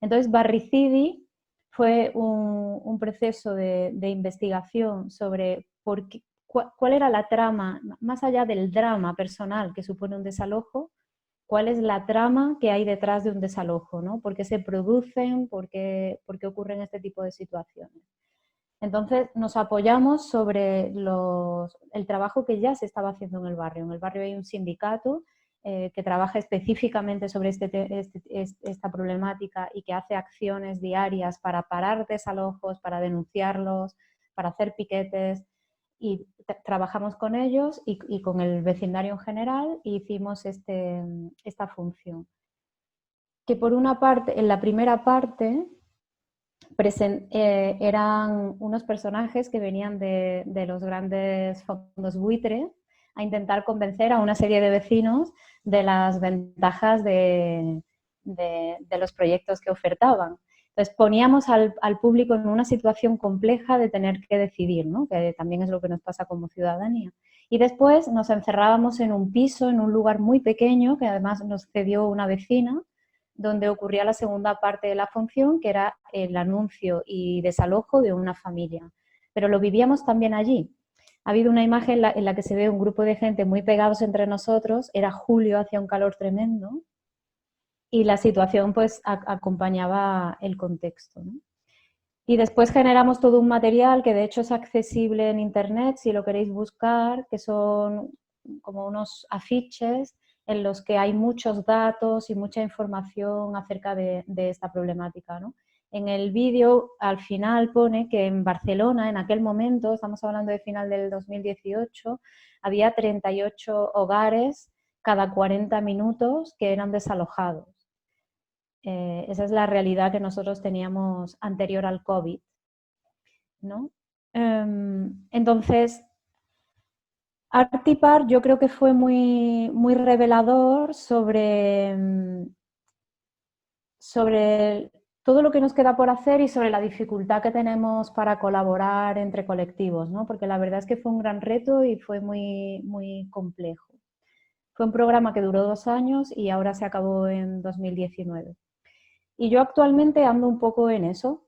Entonces, Barricidi fue un proceso de investigación sobre cuál era la trama, más allá del drama personal que supone un desalojo, cuál es la trama que hay detrás de un desalojo, ¿no? ¿Por qué se producen? ¿Por qué ocurren este tipo de situaciones? Entonces nos apoyamos sobre el trabajo que ya se estaba haciendo en el barrio. En el barrio hay un sindicato que trabaja específicamente sobre esta problemática y que hace acciones diarias para parar desalojos, para denunciarlos, para hacer piquetes, y trabajamos con ellos y con el vecindario en general, y hicimos esta función. Que por una parte, en la primera parte, eran unos personajes que venían de los grandes fondos buitre a intentar convencer a una serie de vecinos de las ventajas de los proyectos que ofertaban. Entonces poníamos al público en una situación compleja de tener que decidir, ¿no? Que también es lo que nos pasa como ciudadanía. Y después nos encerrábamos en un piso, en un lugar muy pequeño, que además nos cedió una vecina, donde ocurría la segunda parte de la función, que era el anuncio y desalojo de una familia. Pero lo vivíamos también allí. Ha habido una imagen en la que se ve un grupo de gente muy pegados entre nosotros, era julio, hacía un calor tremendo, y la situación pues acompañaba el contexto, ¿no? Y después generamos todo un material que de hecho es accesible en internet si lo queréis buscar, que son como unos afiches en los que hay muchos datos y mucha información acerca de esta problemática, ¿no? En el vídeo al final pone que en Barcelona, en aquel momento, estamos hablando de final del 2018, había 38 hogares cada 40 minutos que eran desalojados. Esa es la realidad que nosotros teníamos anterior al COVID, ¿no? Entonces, Artipar yo creo que fue muy, muy revelador sobre todo lo que nos queda por hacer y sobre la dificultad que tenemos para colaborar entre colectivos, ¿no? Porque la verdad es que fue un gran reto y fue muy, muy complejo. Fue un programa que duró 2 años y ahora se acabó en 2019. Y yo actualmente ando un poco en eso.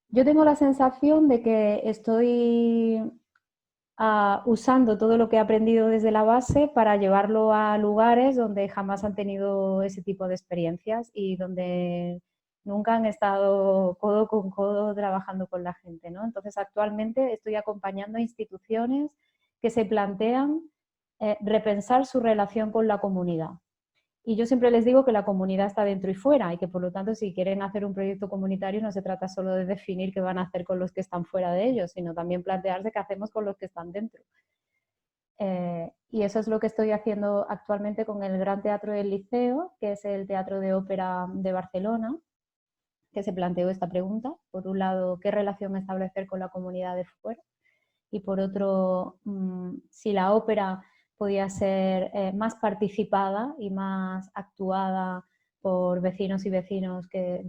Yo tengo la sensación de que estoy usando todo lo que he aprendido desde la base para llevarlo a lugares donde jamás han tenido ese tipo de experiencias y donde nunca han estado codo con codo trabajando con la gente, ¿no? Entonces, actualmente estoy acompañando a instituciones que se plantean repensar su relación con la comunidad. Y yo siempre les digo que la comunidad está dentro y fuera y que por lo tanto si quieren hacer un proyecto comunitario no se trata solo de definir qué van a hacer con los que están fuera de ellos, sino también plantearse qué hacemos con los que están dentro. Y eso es lo que estoy haciendo actualmente con el Gran Teatro del Liceo, que es el teatro de ópera de Barcelona, que se planteó esta pregunta. Por un lado, ¿qué relación establecer con la comunidad de fuera? Y por otro, si la ópera podía ser más participada y más actuada por vecinas y vecinos que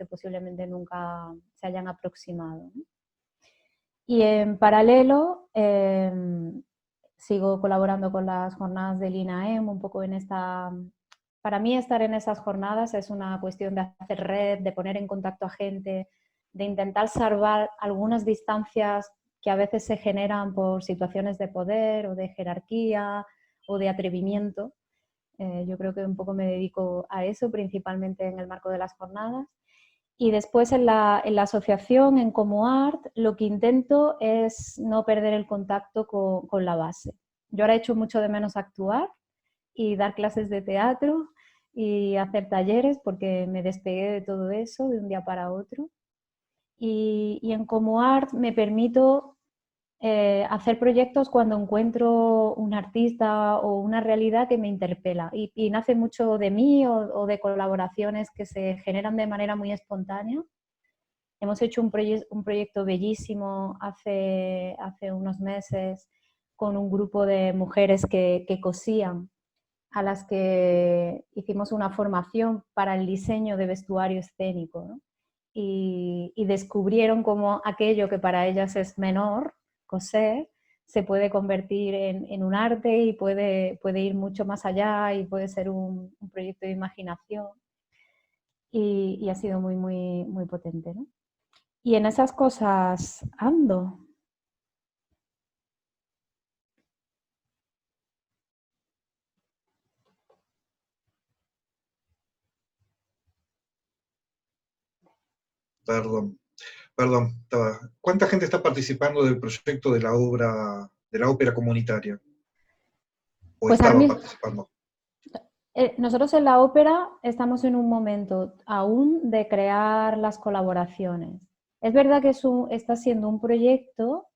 posiblemente nunca se hayan aproximado, ¿no? Y en paralelo sigo colaborando con las jornadas del INAEM, un poco en esta... Para mí estar en esas jornadas es una cuestión de hacer red, de poner en contacto a gente, de intentar salvar algunas distancias que a veces se generan por situaciones de poder o de jerarquía o de atrevimiento. Yo creo que un poco me dedico a eso, principalmente en el marco de las jornadas. Y después en la asociación, en ComoArt, lo que intento es no perder el contacto con la base. Yo ahora echo mucho de menos actuar y dar clases de teatro y hacer talleres porque me despegué de todo eso de un día para otro. Y en ComoArt me permito hacer proyectos cuando encuentro un artista o una realidad que me interpela y nace mucho de mí o de colaboraciones que se generan de manera muy espontánea. Hemos hecho un proyecto bellísimo hace unos meses con un grupo de mujeres que cosían, a las que hicimos una formación para el diseño de vestuario escénico, ¿no? Y descubrieron cómo aquello que para ellas es menor, coser, se puede convertir en un arte y puede ir mucho más allá y puede ser un proyecto de imaginación. Y ha sido muy, muy, muy potente, ¿no? Y en esas cosas ando. Perdón. ¿Cuánta gente está participando del proyecto de la ópera comunitaria? ¿O Pues estaba participando? Nosotros en la ópera estamos en un momento aún de crear las colaboraciones. Es verdad que está siendo un proyecto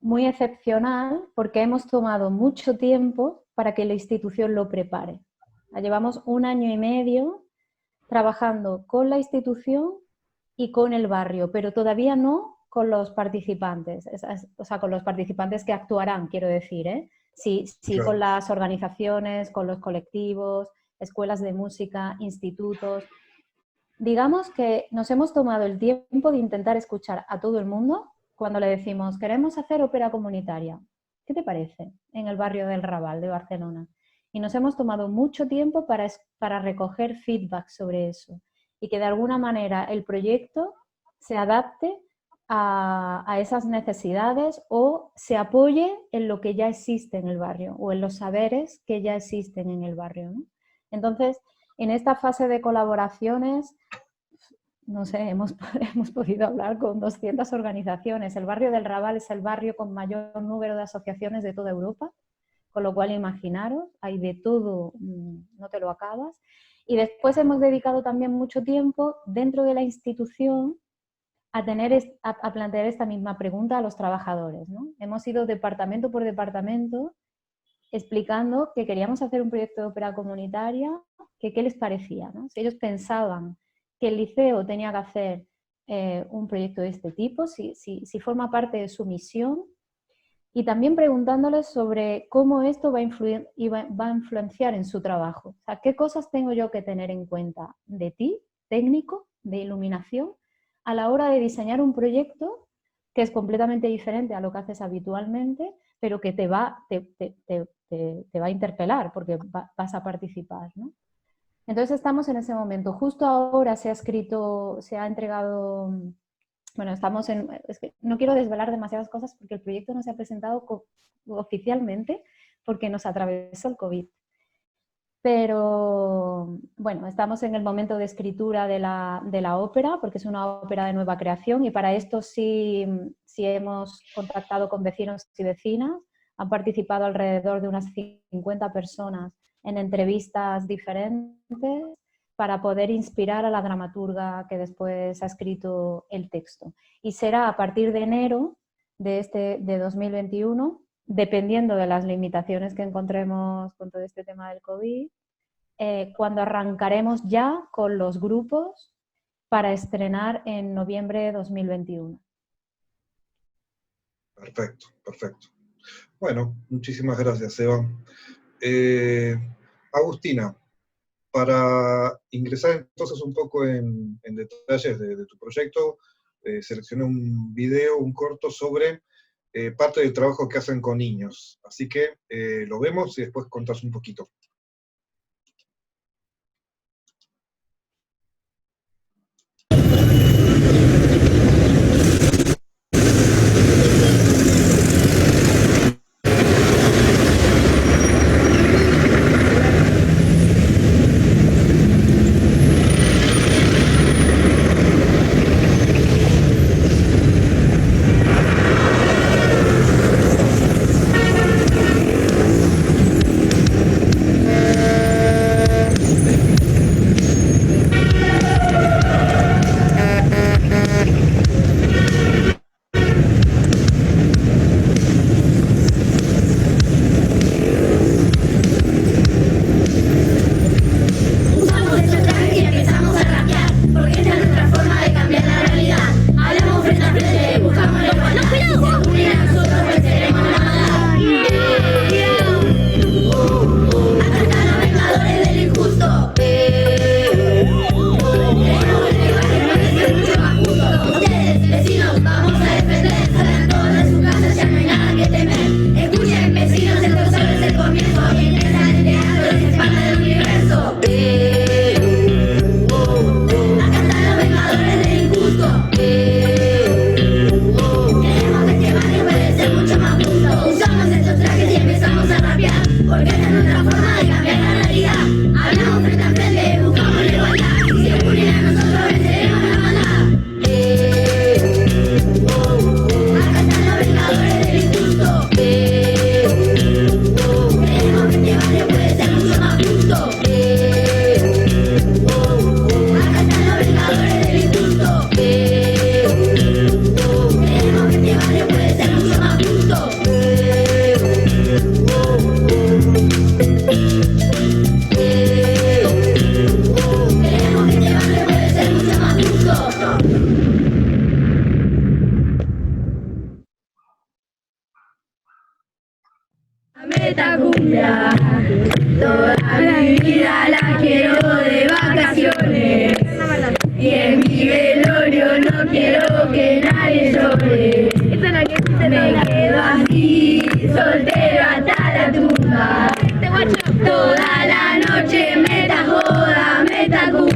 muy excepcional porque hemos tomado mucho tiempo para que la institución lo prepare. Llevamos 1 año y medio trabajando con la institución y con el barrio, pero todavía no con los participantes, o sea, con los participantes que actuarán, quiero decir, ¿eh? Sí, Claro. con las organizaciones, con los colectivos, escuelas de música, institutos. Digamos que nos hemos tomado el tiempo de intentar escuchar a todo el mundo cuando le decimos, queremos hacer ópera comunitaria. ¿Qué te parece? En el barrio del Raval de Barcelona. Y nos hemos tomado mucho tiempo para recoger feedback sobre eso y que de alguna manera el proyecto se adapte a esas necesidades o se apoye en lo que ya existe en el barrio o en los saberes que ya existen en el barrio, ¿no? Entonces, en esta fase de colaboraciones, no sé, hemos podido hablar con 200 organizaciones. El barrio del Raval es el barrio con mayor número de asociaciones de toda Europa, con lo cual imaginaros, hay de todo, no te lo acabas. Y después hemos dedicado también mucho tiempo dentro de la institución a plantear esta misma pregunta a los trabajadores, ¿no? Hemos ido departamento por departamento explicando que queríamos hacer un proyecto de ópera comunitaria, que qué les parecía, ¿no? Si ellos pensaban que el liceo tenía que hacer un proyecto de este tipo, si forma parte de su misión, y también preguntándoles sobre cómo esto va a influenciar en su trabajo. O sea, qué cosas tengo yo que tener en cuenta de ti, técnico, de iluminación, a la hora de diseñar un proyecto que es completamente diferente a lo que haces habitualmente, pero que te va a interpelar porque vas a participar, ¿no? Entonces estamos en ese momento. Justo ahora se ha entregado, bueno, es que no quiero desvelar demasiadas cosas porque el proyecto no se ha presentado oficialmente porque nos atravesó el COVID. Pero bueno, estamos en el momento de escritura de la ópera, porque es una ópera de nueva creación y para esto sí hemos contactado con vecinos y vecinas. Han participado alrededor de unas 50 personas en entrevistas diferentes para poder inspirar a la dramaturga que después ha escrito el texto. Y será a partir de enero de 2021, dependiendo de las limitaciones que encontremos con todo este tema del COVID, cuando arrancaremos ya con los grupos para estrenar en noviembre de 2021. Perfecto, perfecto. Bueno, muchísimas gracias, Eva. Agustina, para ingresar entonces un poco en detalles de tu proyecto, seleccioné un video, un corto sobre parte del trabajo que hacen con niños. Así que lo vemos y después contás un poquito.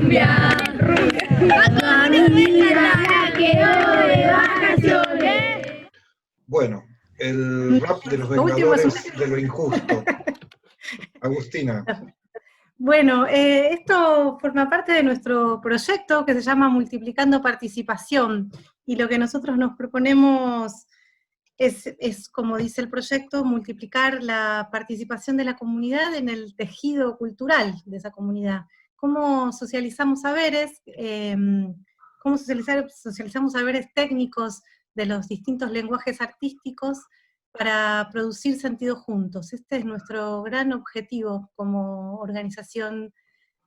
Rumbia, de vacaciones. Bueno, el rap de los Vengadores de lo injusto. Agustina. Bueno, esto forma parte de nuestro proyecto que se llama Multiplicando Participación, y lo que nosotros nos proponemos es, como dice el proyecto, multiplicar la participación de la comunidad en el tejido cultural de esa comunidad. ¿Cómo socializamos saberes? ¿Cómo socializamos saberes técnicos de los distintos lenguajes artísticos para producir sentido juntos? Este es nuestro gran objetivo como organización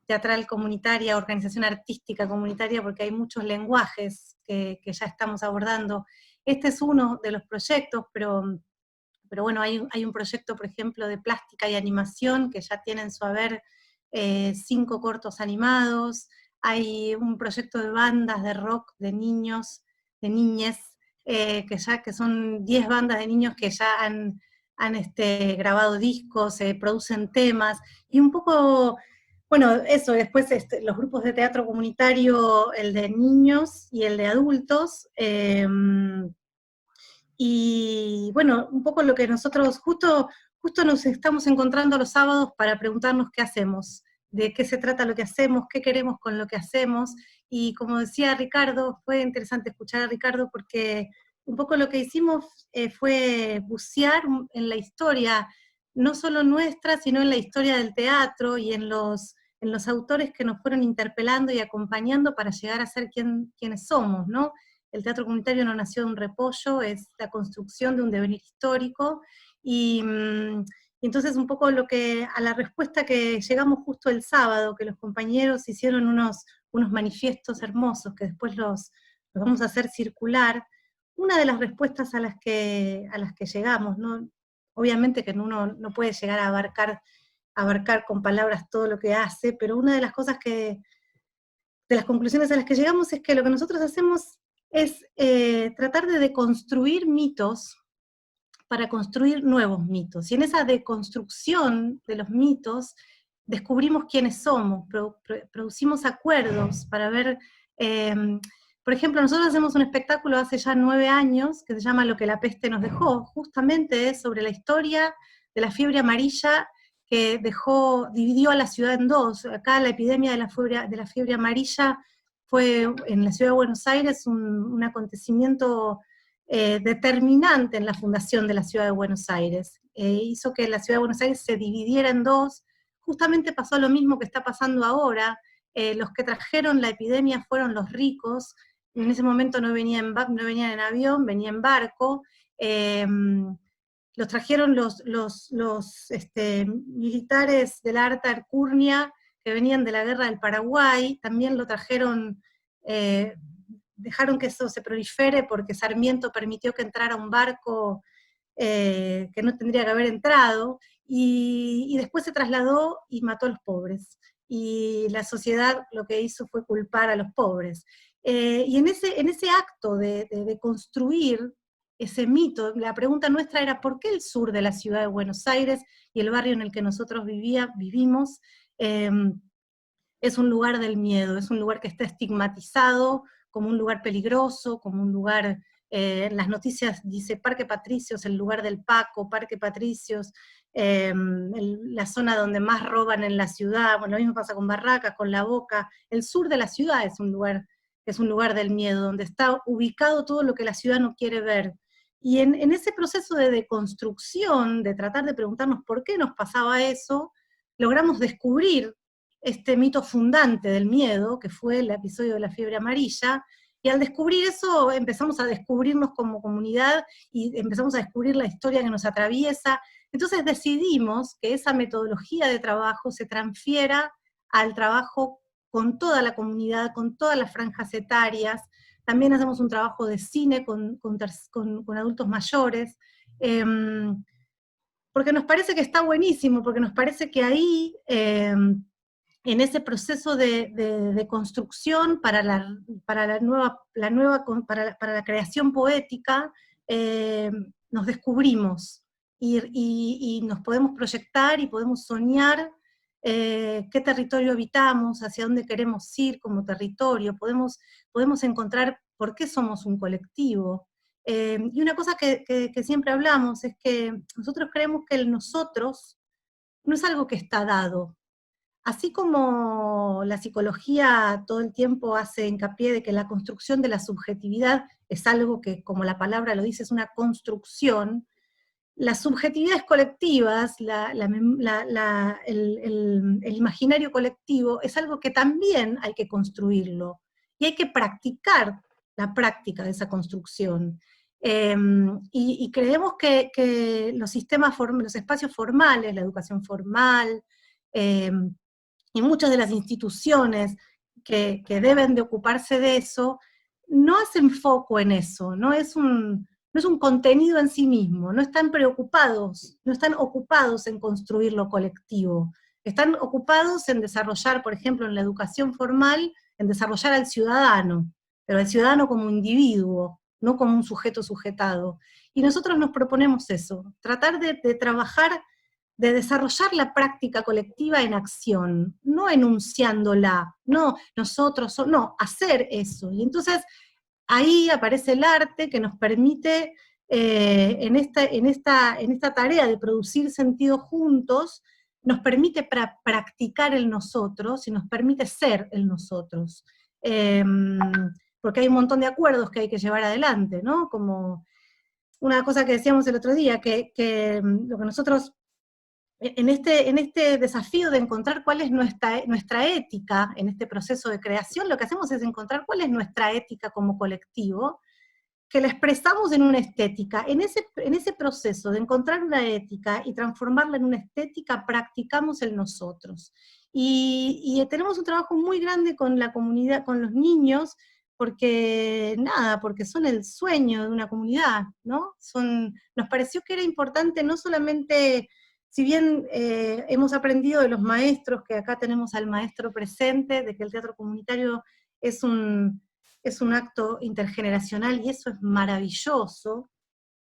teatral comunitaria, organización artística comunitaria, porque hay muchos lenguajes que ya estamos abordando. Este es uno de los proyectos, pero bueno, hay un proyecto, por ejemplo, de plástica y animación, que ya tiene en su haber 5 cortos animados. Hay un proyecto de bandas de rock de niños, de niñes, que son 10 bandas de niños que ya han grabado discos, producen temas, y un poco, bueno, eso, después los grupos de teatro comunitario, el de niños y el de adultos, y bueno, un poco lo que nosotros justo nos estamos encontrando los sábados para preguntarnos qué hacemos, de qué se trata lo que hacemos, qué queremos con lo que hacemos, y como decía Ricardo, fue interesante escuchar a Ricardo porque un poco lo que hicimos fue bucear en la historia, no solo nuestra, sino en la historia del teatro y en los autores que nos fueron interpelando y acompañando para llegar a ser quienes somos, ¿no? El teatro comunitario no nació de un repollo, es la construcción de un devenir histórico, y entonces un poco a la respuesta que llegamos justo el sábado, que los compañeros hicieron unos manifiestos hermosos, que después los vamos a hacer circular. Una de las respuestas a las que llegamos, ¿no? Obviamente que uno no puede llegar a abarcar con palabras todo lo que hace, pero una de las cosas de las conclusiones a las que llegamos es que lo que nosotros hacemos es tratar de deconstruir mitos para construir nuevos mitos. Y en esa deconstrucción de los mitos descubrimos quiénes somos, producimos acuerdos para ver, por ejemplo, nosotros hacemos un espectáculo hace ya 9 años que se llama Lo que la peste nos dejó, justamente es sobre la historia de la fiebre amarilla que dividió a la ciudad en dos. Acá la epidemia de la fiebre amarilla fue en la ciudad de Buenos Aires un acontecimiento determinante en la fundación de la ciudad de Buenos Aires. Hizo que la ciudad de Buenos Aires se dividiera en dos. Justamente pasó lo mismo que está pasando ahora. Los que trajeron la epidemia fueron los ricos. En ese momento no venían en avión, venían en barco. Los trajeron los militares de la Arta Alcurnia, que venían de la guerra del Paraguay, también lo trajeron, dejaron que eso se prolifere porque Sarmiento permitió que entrara un barco que no tendría que haber entrado, y después se trasladó y mató a los pobres. Y la sociedad lo que hizo fue culpar a los pobres. Y en ese acto de construir ese mito, la pregunta nuestra era ¿por qué el sur de la ciudad de Buenos Aires y el barrio en el que nosotros vivimos es un lugar del miedo, es un lugar que está estigmatizado como un lugar peligroso, como un lugar, en las noticias dice Parque Patricios, el lugar del Paco, Parque Patricios, la zona donde más roban en la ciudad? Bueno, lo mismo pasa con Barracas, con La Boca. El sur de la ciudad es un lugar del miedo, donde está ubicado todo lo que la ciudad no quiere ver. Y en ese proceso de deconstrucción, de tratar de preguntarnos por qué nos pasaba eso, logramos descubrir este mito fundante del miedo, que fue el episodio de la fiebre amarilla, y al descubrir eso empezamos a descubrirnos como comunidad, y empezamos a descubrir la historia que nos atraviesa. Entonces decidimos que esa metodología de trabajo se transfiera al trabajo con toda la comunidad, con todas las franjas etarias. También hacemos un trabajo de cine con adultos mayores, porque nos parece que está buenísimo, porque nos parece que ahí, en ese proceso de construcción para la creación poética, nos descubrimos, y nos podemos proyectar y podemos soñar qué territorio habitamos, hacia dónde queremos ir como territorio, podemos encontrar por qué somos un colectivo. Y una cosa que siempre hablamos es que nosotros creemos que el nosotros no es algo que está dado. Así como la psicología todo el tiempo hace hincapié de que la construcción de la subjetividad es algo que, como la palabra lo dice, es una construcción, las subjetividades colectivas, el imaginario colectivo, es algo que también hay que construirlo, y hay que practicar la práctica de esa construcción. Y creemos que los sistemas, los espacios formales, la educación formal, y muchas de las instituciones que deben de ocuparse de eso, no hacen foco en eso, no es un contenido en sí mismo, no están preocupados, no están ocupados en construir lo colectivo, están ocupados en desarrollar, por ejemplo, en la educación formal, en desarrollar al ciudadano, pero al ciudadano como individuo, no como un sujeto sujetado. Y nosotros nos proponemos eso, tratar de trabajar, de desarrollar la práctica colectiva en acción, no enunciándola, no nosotros, no, hacer eso. Y entonces ahí aparece el arte que nos permite, en esta tarea de producir sentido juntos, nos permite practicar el nosotros y nos permite ser el nosotros. Porque hay un montón de acuerdos que hay que llevar adelante, ¿no? Como una cosa que decíamos el otro día, que lo que nosotros, en este desafío de encontrar cuál es nuestra ética en este proceso de creación, lo que hacemos es encontrar cuál es nuestra ética como colectivo, que la expresamos en una estética. En ese proceso de encontrar una ética y transformarla en una estética, practicamos el nosotros. Y tenemos un trabajo muy grande con la comunidad, con los niños, porque son el sueño de una comunidad, ¿no? Nos pareció que era importante no solamente, si bien hemos aprendido de los maestros, que acá tenemos al maestro presente, de que el teatro comunitario es un acto intergeneracional y eso es maravilloso,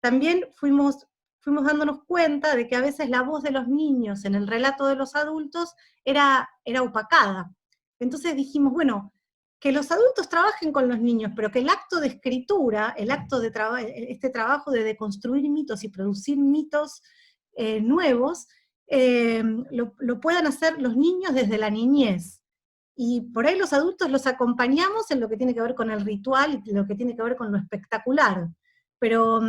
también fuimos dándonos cuenta de que a veces la voz de los niños en el relato de los adultos era opacada. Entonces dijimos, bueno, que los adultos trabajen con los niños, pero que el acto de escritura, este trabajo de deconstruir mitos y producir mitos nuevos, lo puedan hacer los niños desde la niñez. Y por ahí los adultos los acompañamos en lo que tiene que ver con el ritual y lo que tiene que ver con lo espectacular. Pero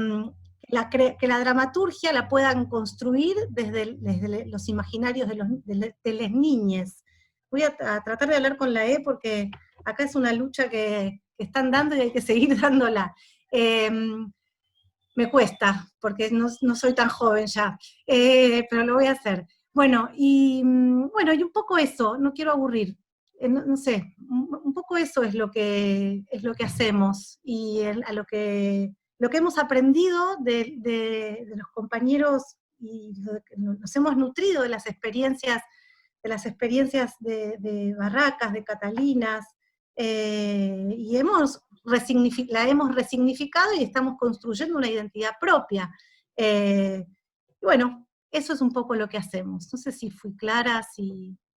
que la dramaturgia la puedan construir desde los imaginarios de las niñes. Voy a tratar de hablar con la E porque acá es una lucha que están dando y hay que seguir dándola. Me cuesta, porque no soy tan joven ya, pero lo voy a hacer. Bueno, y un poco eso, no quiero aburrir. No sé, un poco eso es lo que hacemos, y a lo que hemos aprendido de los compañeros, y nos hemos nutrido de las experiencias de Barracas, de Catalinas, y la hemos resignificado y estamos construyendo una identidad propia. Bueno, eso es un poco lo que hacemos. No sé si fui clara,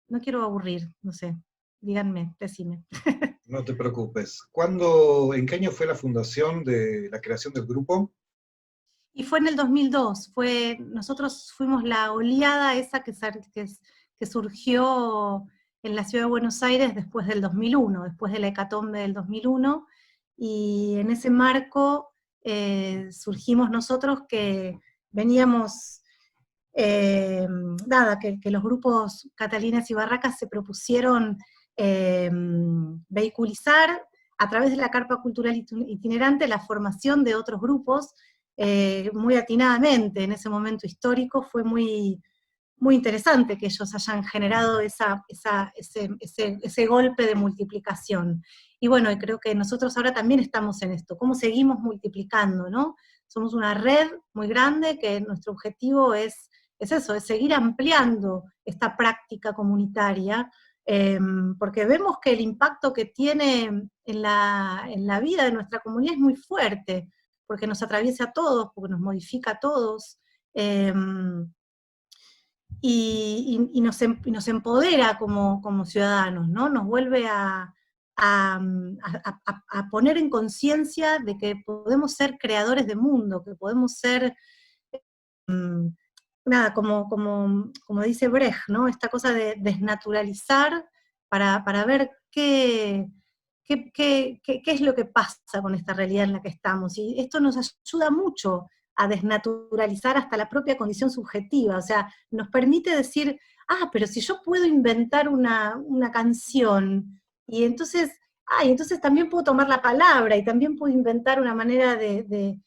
no quiero aburrir, no sé. Díganme, decime. No te preocupes. ¿En qué año fue la fundación de la creación del grupo? Y fue en el 2002. Nosotros fuimos la oleada esa que surgió en la ciudad de Buenos Aires después del 2001, después de la hecatombe del 2001, y en ese marco surgimos nosotros, que veníamos, que los grupos Catalinas y Barracas se propusieron vehiculizar a través de la carpa cultural itinerante la formación de otros grupos, muy atinadamente. En ese momento histórico fue muy, muy interesante que ellos hayan generado ese golpe de multiplicación. Y bueno, creo que nosotros ahora también estamos en esto, cómo seguimos multiplicando, ¿no? Somos una red muy grande que nuestro objetivo es eso, es seguir ampliando esta práctica comunitaria, porque vemos que el impacto que tiene en la vida de nuestra comunidad es muy fuerte, porque nos atraviesa a todos, porque nos modifica a todos, y nos empodera como ciudadanos, ¿no? Nos vuelve a poner en conciencia de que podemos ser creadores de mundo, que podemos ser, nada, como dice Brecht, ¿no? Esta cosa de desnaturalizar para ver qué es lo que pasa con esta realidad en la que estamos. Y esto nos ayuda mucho a desnaturalizar hasta la propia condición subjetiva, o sea, nos permite decir, pero si yo puedo inventar una canción, y entonces también puedo tomar la palabra, y también puedo inventar una manera de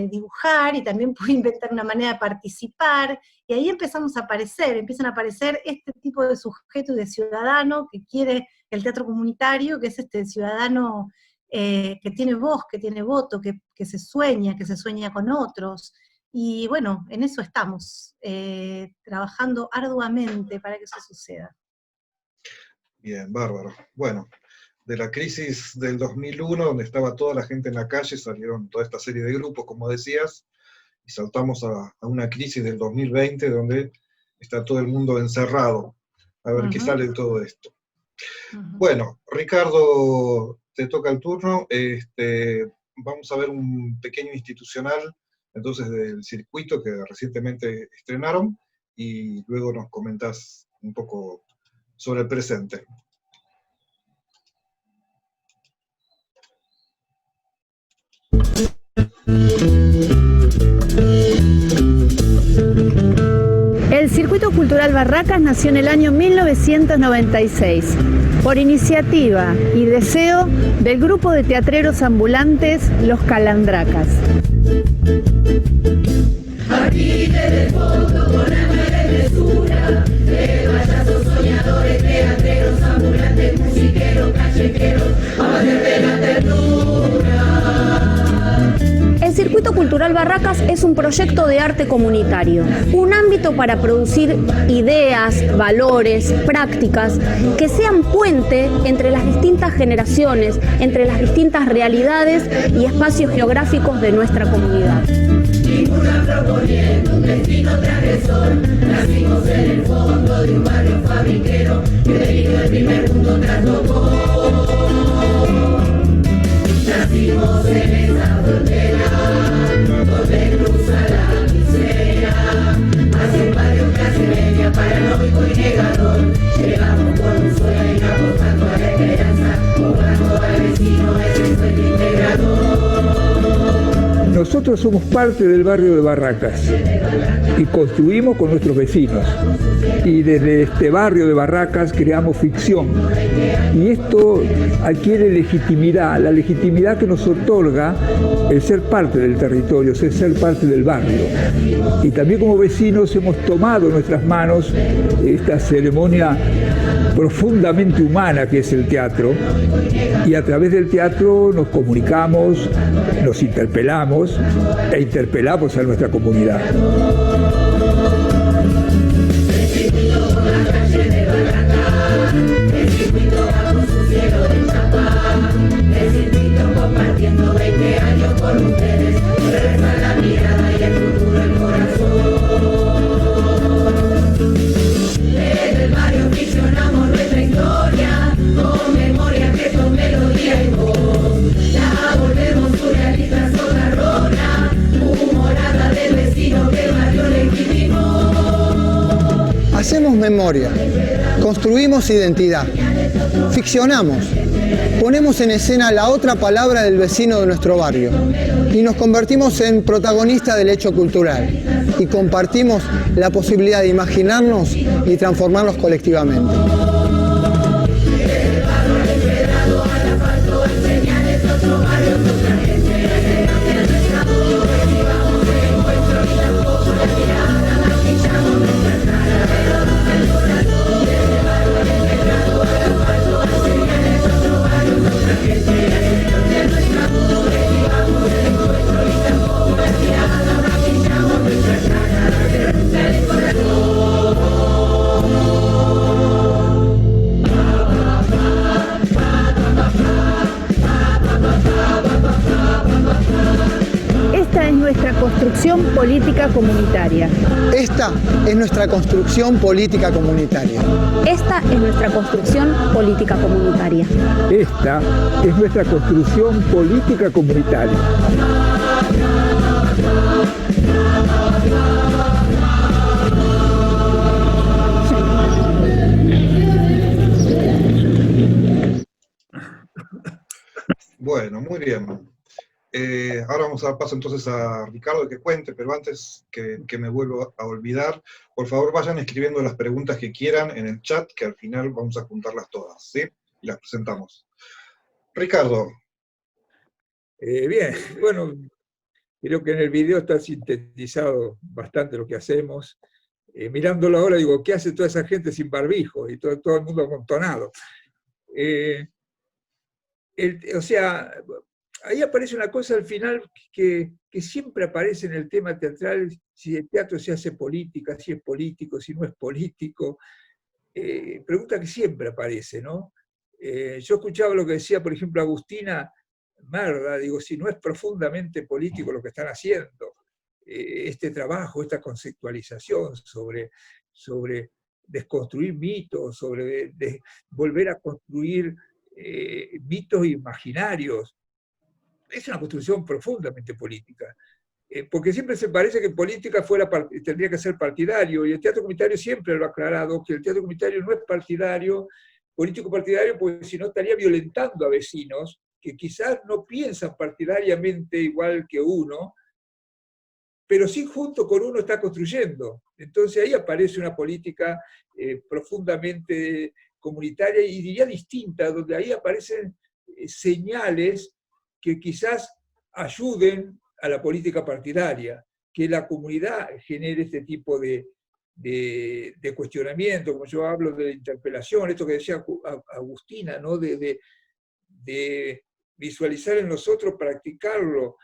dibujar, y también puedo inventar una manera de participar, y ahí empiezan a aparecer este tipo de sujeto y de ciudadano que quiere el teatro comunitario, que es este ciudadano que tiene voz, que tiene voto, que se sueña con otros, y bueno, en eso estamos, trabajando arduamente para que eso suceda. Bien, bárbaro. Bueno, de la crisis del 2001, donde estaba toda la gente en la calle, salieron toda esta serie de grupos, como decías, y saltamos a una crisis del 2020, donde está todo el mundo encerrado. A ver qué sale de todo esto. Bueno, Ricardo, te toca el turno. Vamos a ver un pequeño institucional, entonces, del circuito que recientemente estrenaron, y luego nos comentás un poco sobre el presente. El Circuito Cultural Barracas nació en el año 1996, por iniciativa y deseo del grupo de teatreros ambulantes Los Calandracas. Aquí desde el fondo con hambre de mesura, de payasos soñadores, teatreros ambulantes, musiqueros, callejeros, amantes de la ternura. El Circuito Cultural Barracas es un proyecto de arte comunitario, un ámbito para producir ideas, valores, prácticas que sean puente entre las distintas generaciones, entre las distintas realidades y espacios geográficos de nuestra comunidad. Ninguna proponiendo un destino transgresor, nacimos en el fondo de un barrio fabriquero que venido el primer mundo trastocó. Nacimos en esa frontera donde cruza la miseria, hacia un barrio clase media, paranoico y negador. Llegamos con un sueño apostando a la esperanza, jugando al vecino, ese sueño integrador. Nosotros somos parte del barrio de Barracas y construimos con nuestros vecinos. Y desde este barrio de Barracas creamos ficción. Y esto adquiere legitimidad, la legitimidad que nos otorga el ser parte del territorio, el ser parte del barrio. Y también como vecinos hemos tomado en nuestras manos esta ceremonia profundamente humana que es el teatro, y a través del teatro nos comunicamos, nos interpelamos e interpelamos a nuestra comunidad. El circuito por la calle de Barracas, el circuito bajo su cielo de chapa, el circuito compartiendo 20 años con ustedes, regresa la mirada y el futuro el corazón. Desde el barrio visionamos nuestra historia, con memoria que con melodía y voz, la volvemos surrealista, socarrona, humorada del vecino que el barrio legitimó. Hacemos memoria, construimos identidad, ficcionamos, ponemos en escena la otra palabra del vecino de nuestro barrio y nos convertimos en protagonistas del hecho cultural y compartimos la posibilidad de imaginarnos y transformarnos colectivamente. construcción política comunitaria. Esta es nuestra construcción política comunitaria. Esta es nuestra construcción política comunitaria. Esta es nuestra construcción política comunitaria. Bueno, muy bien. Ahora vamos a dar paso entonces a Ricardo que cuente, pero antes que me vuelvo a olvidar, por favor vayan escribiendo las preguntas que quieran en el chat, que al final vamos a juntarlas todas, ¿sí? Y las presentamos. Ricardo. Bien, bueno, creo que en el video está sintetizado bastante lo que hacemos. Mirándolo ahora digo, ¿qué hace toda esa gente sin barbijo? Y todo el mundo amontonado. O sea, ahí aparece una cosa al final que siempre aparece en el tema teatral, si el teatro se hace política, si es político, si no es político. Pregunta que siempre aparece, ¿no? Yo escuchaba lo que decía, por ejemplo, Agustina Merda, digo, si no es profundamente político lo que están haciendo, este trabajo, esta conceptualización sobre desconstruir mitos, sobre volver a construir mitos imaginarios, es una construcción profundamente política. Porque siempre se parece que política tendría que ser partidario, y el teatro comunitario siempre lo ha aclarado, que el teatro comunitario no es partidario, político partidario, porque si no estaría violentando a vecinos que quizás no piensan partidariamente igual que uno, pero sí junto con uno está construyendo. Entonces ahí aparece una política profundamente comunitaria y diría distinta, donde ahí aparecen señales que quizás ayuden a la política partidaria, que la comunidad genere este tipo de cuestionamiento, como yo hablo de la interpelación, esto que decía Agustina, ¿no? de visualizar en nosotros, practicarlo,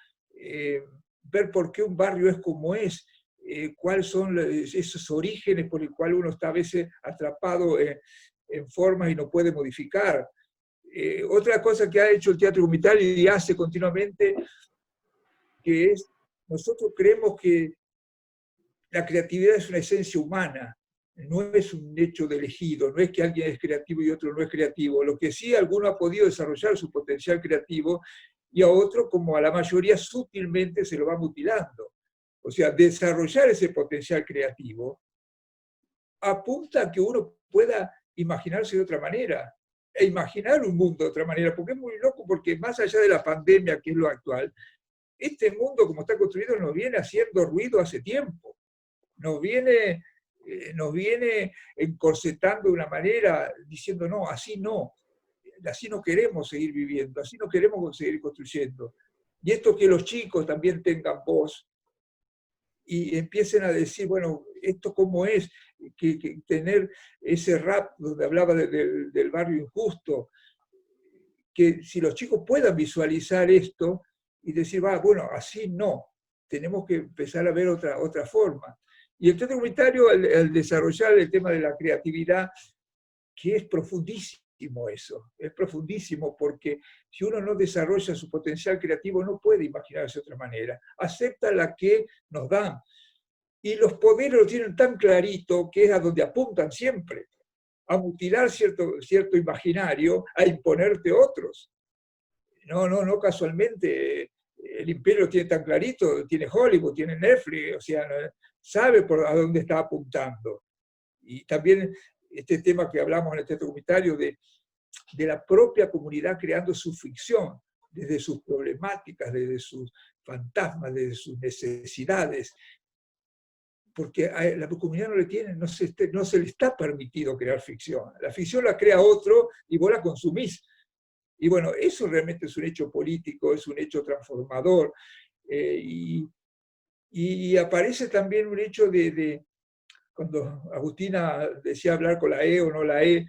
ver por qué un barrio es como es, cuáles son esos orígenes por el cual uno está a veces atrapado en formas y no puede modificar. Otra cosa que ha hecho el teatro comunitario y hace continuamente, que es, nosotros creemos que la creatividad es una esencia humana, no es un hecho de elegido, no es que alguien es creativo y otro no es creativo. Lo que sí, alguno ha podido desarrollar su potencial creativo y a otro, como a la mayoría, sutilmente se lo va mutilando. O sea, desarrollar ese potencial creativo apunta a que uno pueda imaginarse de otra manera, e imaginar un mundo de otra manera, porque es muy loco, porque más allá de la pandemia, que es lo actual, este mundo como está construido nos viene haciendo ruido hace tiempo, nos viene encorsetando de una manera, diciendo no, así no queremos seguir viviendo, así no queremos seguir construyendo. Y esto que los chicos también tengan voz, y empiecen a decir, bueno, esto cómo es, que tener ese rap donde hablaba del barrio injusto, que si los chicos puedan visualizar esto y decir, bueno, así no, tenemos que empezar a ver otra forma. Y el teatro comunitario, al desarrollar el tema de la creatividad, que es profundísimo eso, es profundísimo, porque si uno no desarrolla su potencial creativo no puede imaginarse de otra manera, acepta la que nos dan. Y los poderes lo tienen tan clarito que es a donde apuntan siempre, a mutilar cierto imaginario, a imponerte otros. No casualmente el imperio lo tiene tan clarito, tiene Hollywood, tiene Netflix, o sea, sabe a dónde está apuntando. Y también este tema que hablamos en el teatro comunitario de la propia comunidad creando su ficción, desde sus problemáticas, desde sus fantasmas, desde sus necesidades, porque a la comunidad no se le está permitido crear ficción. La ficción la crea otro y vos la consumís. Y bueno, eso realmente es un hecho político, es un hecho transformador. Y aparece también un hecho cuando Agustina decía hablar con la E o no la E,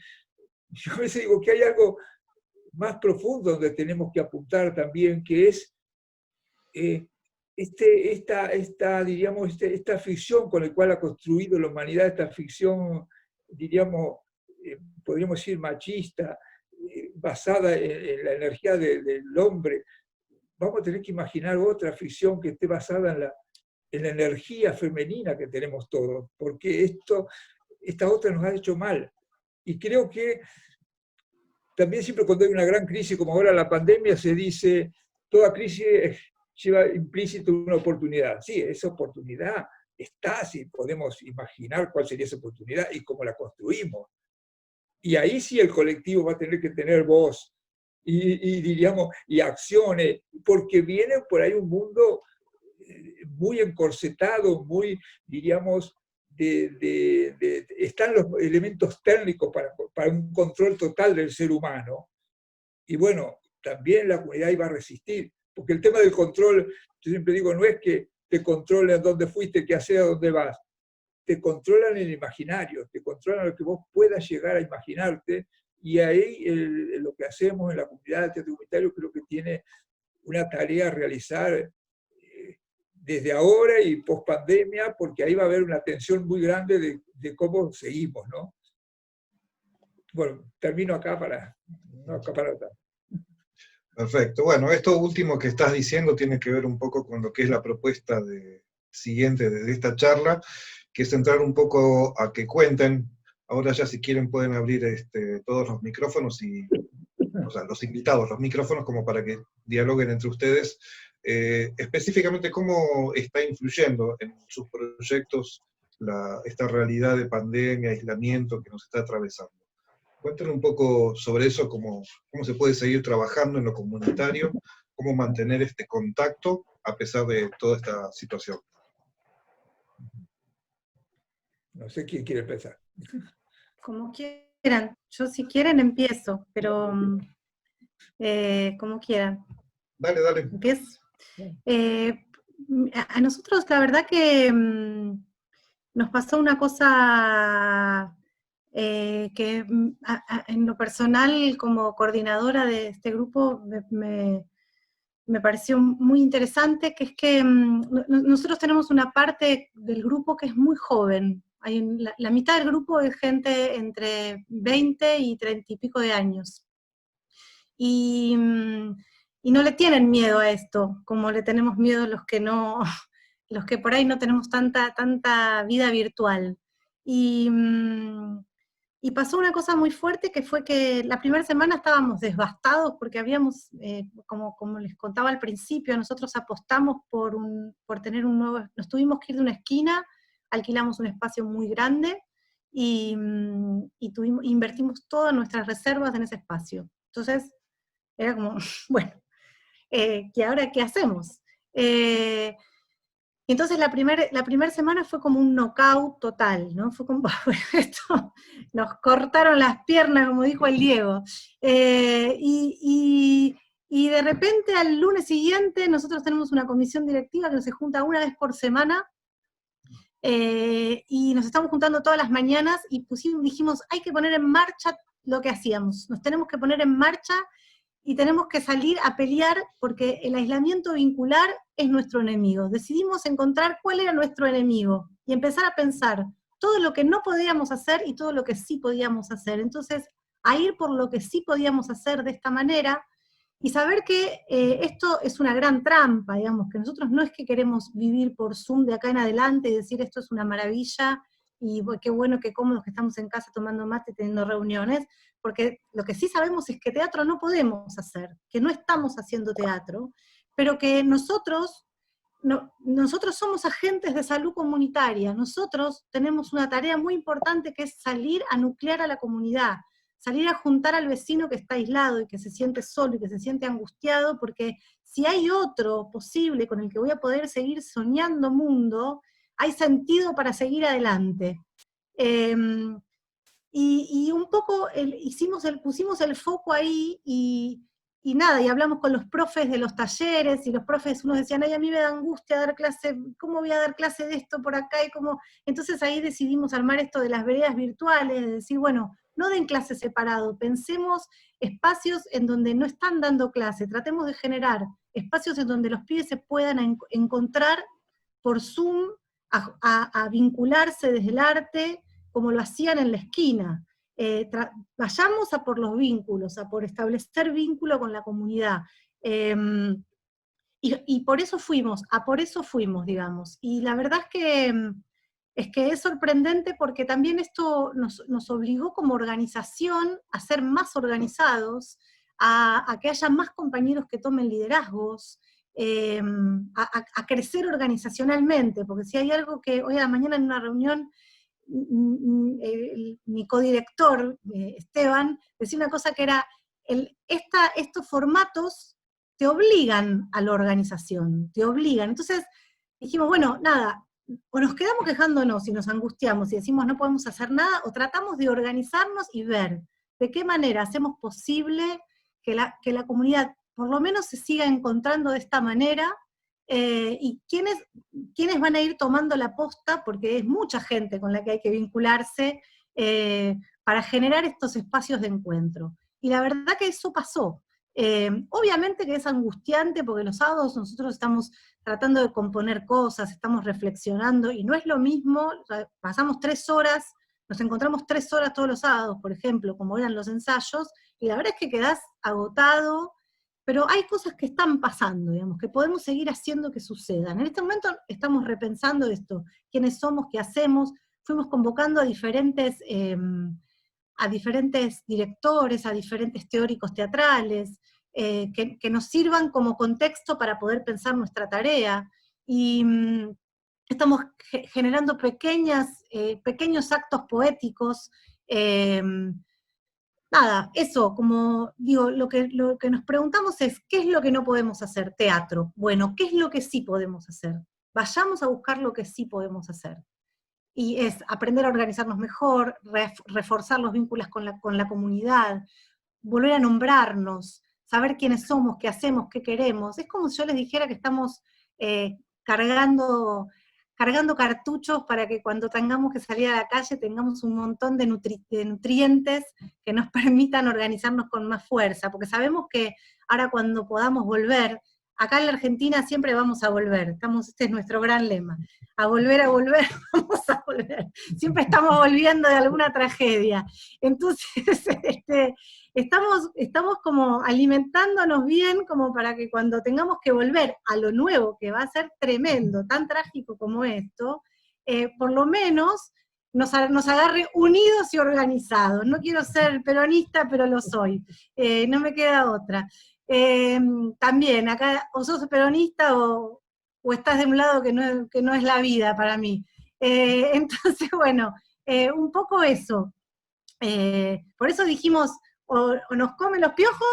yo a veces digo que hay algo más profundo donde tenemos que apuntar también, que es esta ficción con la cual ha construido la humanidad, esta ficción, diríamos, podríamos decir machista, basada en la energía del hombre. Vamos a tener que imaginar otra ficción que esté basada en la energía femenina que tenemos todos, porque esta otra nos ha hecho mal. Y creo que también siempre cuando hay una gran crisis, como ahora la pandemia, se dice, toda crisis lleva implícito una oportunidad. Sí, esa oportunidad está, si podemos imaginar cuál sería esa oportunidad y cómo la construimos. Y ahí sí el colectivo va a tener que tener voz diríamos, y acciones, porque viene por ahí un mundo muy encorsetado, muy, diríamos, están los elementos técnicos para un control total del ser humano. Y bueno, también la comunidad iba a resistir, porque el tema del control, yo siempre digo, no es que te controlen dónde fuiste, qué haces, a dónde vas. Te controlan el imaginario, te controlan lo que vos puedas llegar a imaginarte, y ahí lo que hacemos en la comunidad de teatro comunitario creo que tiene una tarea a realizar desde ahora y post pandemia, porque ahí va a haber una tensión muy grande de cómo seguimos, ¿no? Bueno, termino acá para no acaparar tanto. Perfecto. Bueno, esto último que estás diciendo tiene que ver un poco con lo que es la propuesta siguiente de esta charla, que es entrar un poco a que cuenten. Ahora ya si quieren pueden abrir todos los micrófonos, o sea, los invitados, los micrófonos, como para que dialoguen entre ustedes, específicamente cómo está influyendo en sus proyectos esta realidad de pandemia, aislamiento que nos está atravesando. Cuéntenos un poco sobre eso, cómo se puede seguir trabajando en lo comunitario, cómo mantener este contacto a pesar de toda esta situación. No sé quién quiere empezar. Como quieran. Yo si quieren empiezo, pero como quieran. Dale, dale. ¿Empiezo? A nosotros la verdad que nos pasó una cosa que en lo personal como coordinadora de este grupo me pareció muy interesante, que es que nosotros tenemos una parte del grupo que es muy joven. La mitad del grupo es gente entre 20 y 30 y pico de años. Y no le tienen miedo a esto, como le tenemos miedo los que por ahí no tenemos tanta vida virtual. Y pasó una cosa muy fuerte, que fue que la primera semana estábamos devastados, porque habíamos, como les contaba al principio, nosotros apostamos por tener un nuevo, nos tuvimos que ir de una esquina, alquilamos un espacio muy grande, y invertimos todas nuestras reservas en ese espacio. Entonces, era como, bueno, ¿y ahora qué hacemos? Entonces la primera semana fue como un knockout total, ¿no? Fue como, bueno, esto, nos cortaron las piernas, como dijo el Diego. Y de repente al lunes siguiente nosotros tenemos una comisión directiva que se junta una vez por semana, y nos estamos juntando todas las mañanas, y dijimos, hay que poner en marcha lo que hacíamos, nos tenemos que poner en marcha, y tenemos que salir a pelear, porque el aislamiento vincular es nuestro enemigo. Decidimos encontrar cuál era nuestro enemigo, y empezar a pensar todo lo que no podíamos hacer y todo lo que sí podíamos hacer. Entonces, a ir por lo que sí podíamos hacer de esta manera, y saber que esto es una gran trampa, digamos, que nosotros no es que queremos vivir por Zoom de acá en adelante y decir esto es una maravilla, y qué bueno, qué cómodos que estamos en casa tomando mate y teniendo reuniones, porque lo que sí sabemos es que teatro no podemos hacer, que no estamos haciendo teatro, pero que nosotros somos agentes de salud comunitaria, nosotros tenemos una tarea muy importante que es salir a nuclear a la comunidad, salir a juntar al vecino que está aislado y que se siente solo y que se siente angustiado, porque si hay otro posible con el que voy a poder seguir soñando mundo, hay sentido para seguir adelante. Y un poco pusimos el foco ahí, y nada, y hablamos con los profes de los talleres, y los profes, unos decían, ay, a mí me da angustia dar clase, ¿cómo voy a dar clase de esto por acá? Entonces ahí decidimos armar esto de las veredas virtuales, de decir, bueno, no den clase separado, pensemos espacios en donde no están dando clase, tratemos de generar espacios en donde los pibes se puedan encontrar por Zoom, a vincularse desde el arte, como lo hacían en la esquina. Vayamos a por los vínculos, a por establecer vínculo con la comunidad. Y por eso fuimos, digamos. Y la verdad es que es sorprendente porque también esto nos obligó como organización a ser más organizados, a que haya más compañeros que tomen liderazgos, a crecer organizacionalmente, porque si hay algo que hoy a la mañana en una reunión, mi codirector, Esteban, decía una cosa que era, estos formatos te obligan a la organización, te obligan. Entonces dijimos, bueno, nada, o nos quedamos quejándonos y nos angustiamos y decimos no podemos hacer nada, o tratamos de organizarnos y ver de qué manera hacemos posible que la comunidad por lo menos se siga encontrando de esta manera, y quiénes van a ir tomando la posta, porque es mucha gente con la que hay que vincularse para generar estos espacios de encuentro. Y la verdad que eso pasó. Obviamente que es angustiante, porque los sábados nosotros estamos tratando de componer cosas, estamos reflexionando, y no es lo mismo, o sea, pasamos 3 horas, nos encontramos 3 horas todos los sábados, por ejemplo, como eran los ensayos, y la verdad es que quedás agotado, pero hay cosas que están pasando, digamos, que podemos seguir haciendo que sucedan. En este momento estamos repensando esto, quiénes somos, qué hacemos, fuimos convocando a diferentes directores, a diferentes teóricos teatrales, que nos sirvan como contexto para poder pensar nuestra tarea, y estamos generando pequeños actos poéticos. Nada, eso, como digo, lo que nos preguntamos es, ¿qué es lo que no podemos hacer? Teatro. Bueno, ¿qué es lo que sí podemos hacer? Vayamos a buscar lo que sí podemos hacer. Y es aprender a organizarnos mejor, reforzar los vínculos con la comunidad, volver a nombrarnos, saber quiénes somos, qué hacemos, qué queremos. Es como si yo les dijera que estamos cargando cartuchos para que cuando tengamos que salir a la calle tengamos un montón de nutrientes que nos permitan organizarnos con más fuerza, porque sabemos que ahora cuando podamos volver, acá en la Argentina siempre vamos a volver, este es nuestro gran lema, a volver, vamos a volver, siempre estamos volviendo de alguna tragedia. Entonces, estamos como alimentándonos bien como para que cuando tengamos que volver a lo nuevo, que va a ser tremendo, tan trágico como esto, por lo menos nos agarre unidos y organizados. No quiero ser peronista, pero lo soy, no me queda otra. También, acá o sos peronista o estás de un lado que no es la vida para mí. Entonces, bueno, un poco eso. Por eso dijimos, o nos comen los piojos,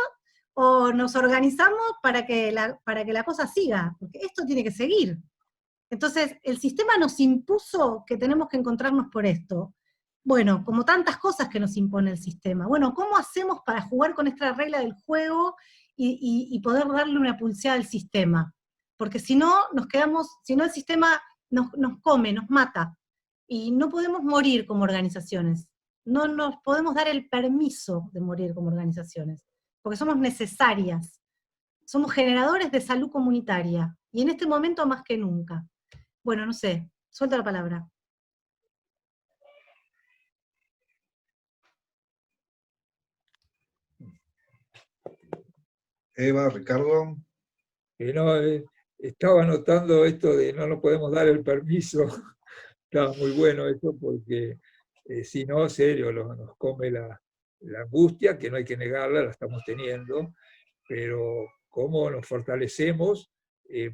o nos organizamos para que la cosa siga, porque esto tiene que seguir. Entonces, el sistema nos impuso que tenemos que encontrarnos por esto. Bueno, como tantas cosas que nos impone el sistema. Bueno, ¿cómo hacemos para jugar con esta regla del juego y poder darle una pulseada al sistema? Porque si no, el sistema nos come, nos mata, y no podemos morir como organizaciones. No nos podemos dar el permiso de morir como organizaciones, porque somos necesarias, somos generadores de salud comunitaria, y en este momento más que nunca. Bueno, no sé, suelto la palabra. Eva, Ricardo. Estaba notando esto de no nos podemos dar el permiso, estaba muy bueno eso, porque si no, serio, nos come la angustia, que no hay que negarla, la estamos teniendo, pero cómo nos fortalecemos,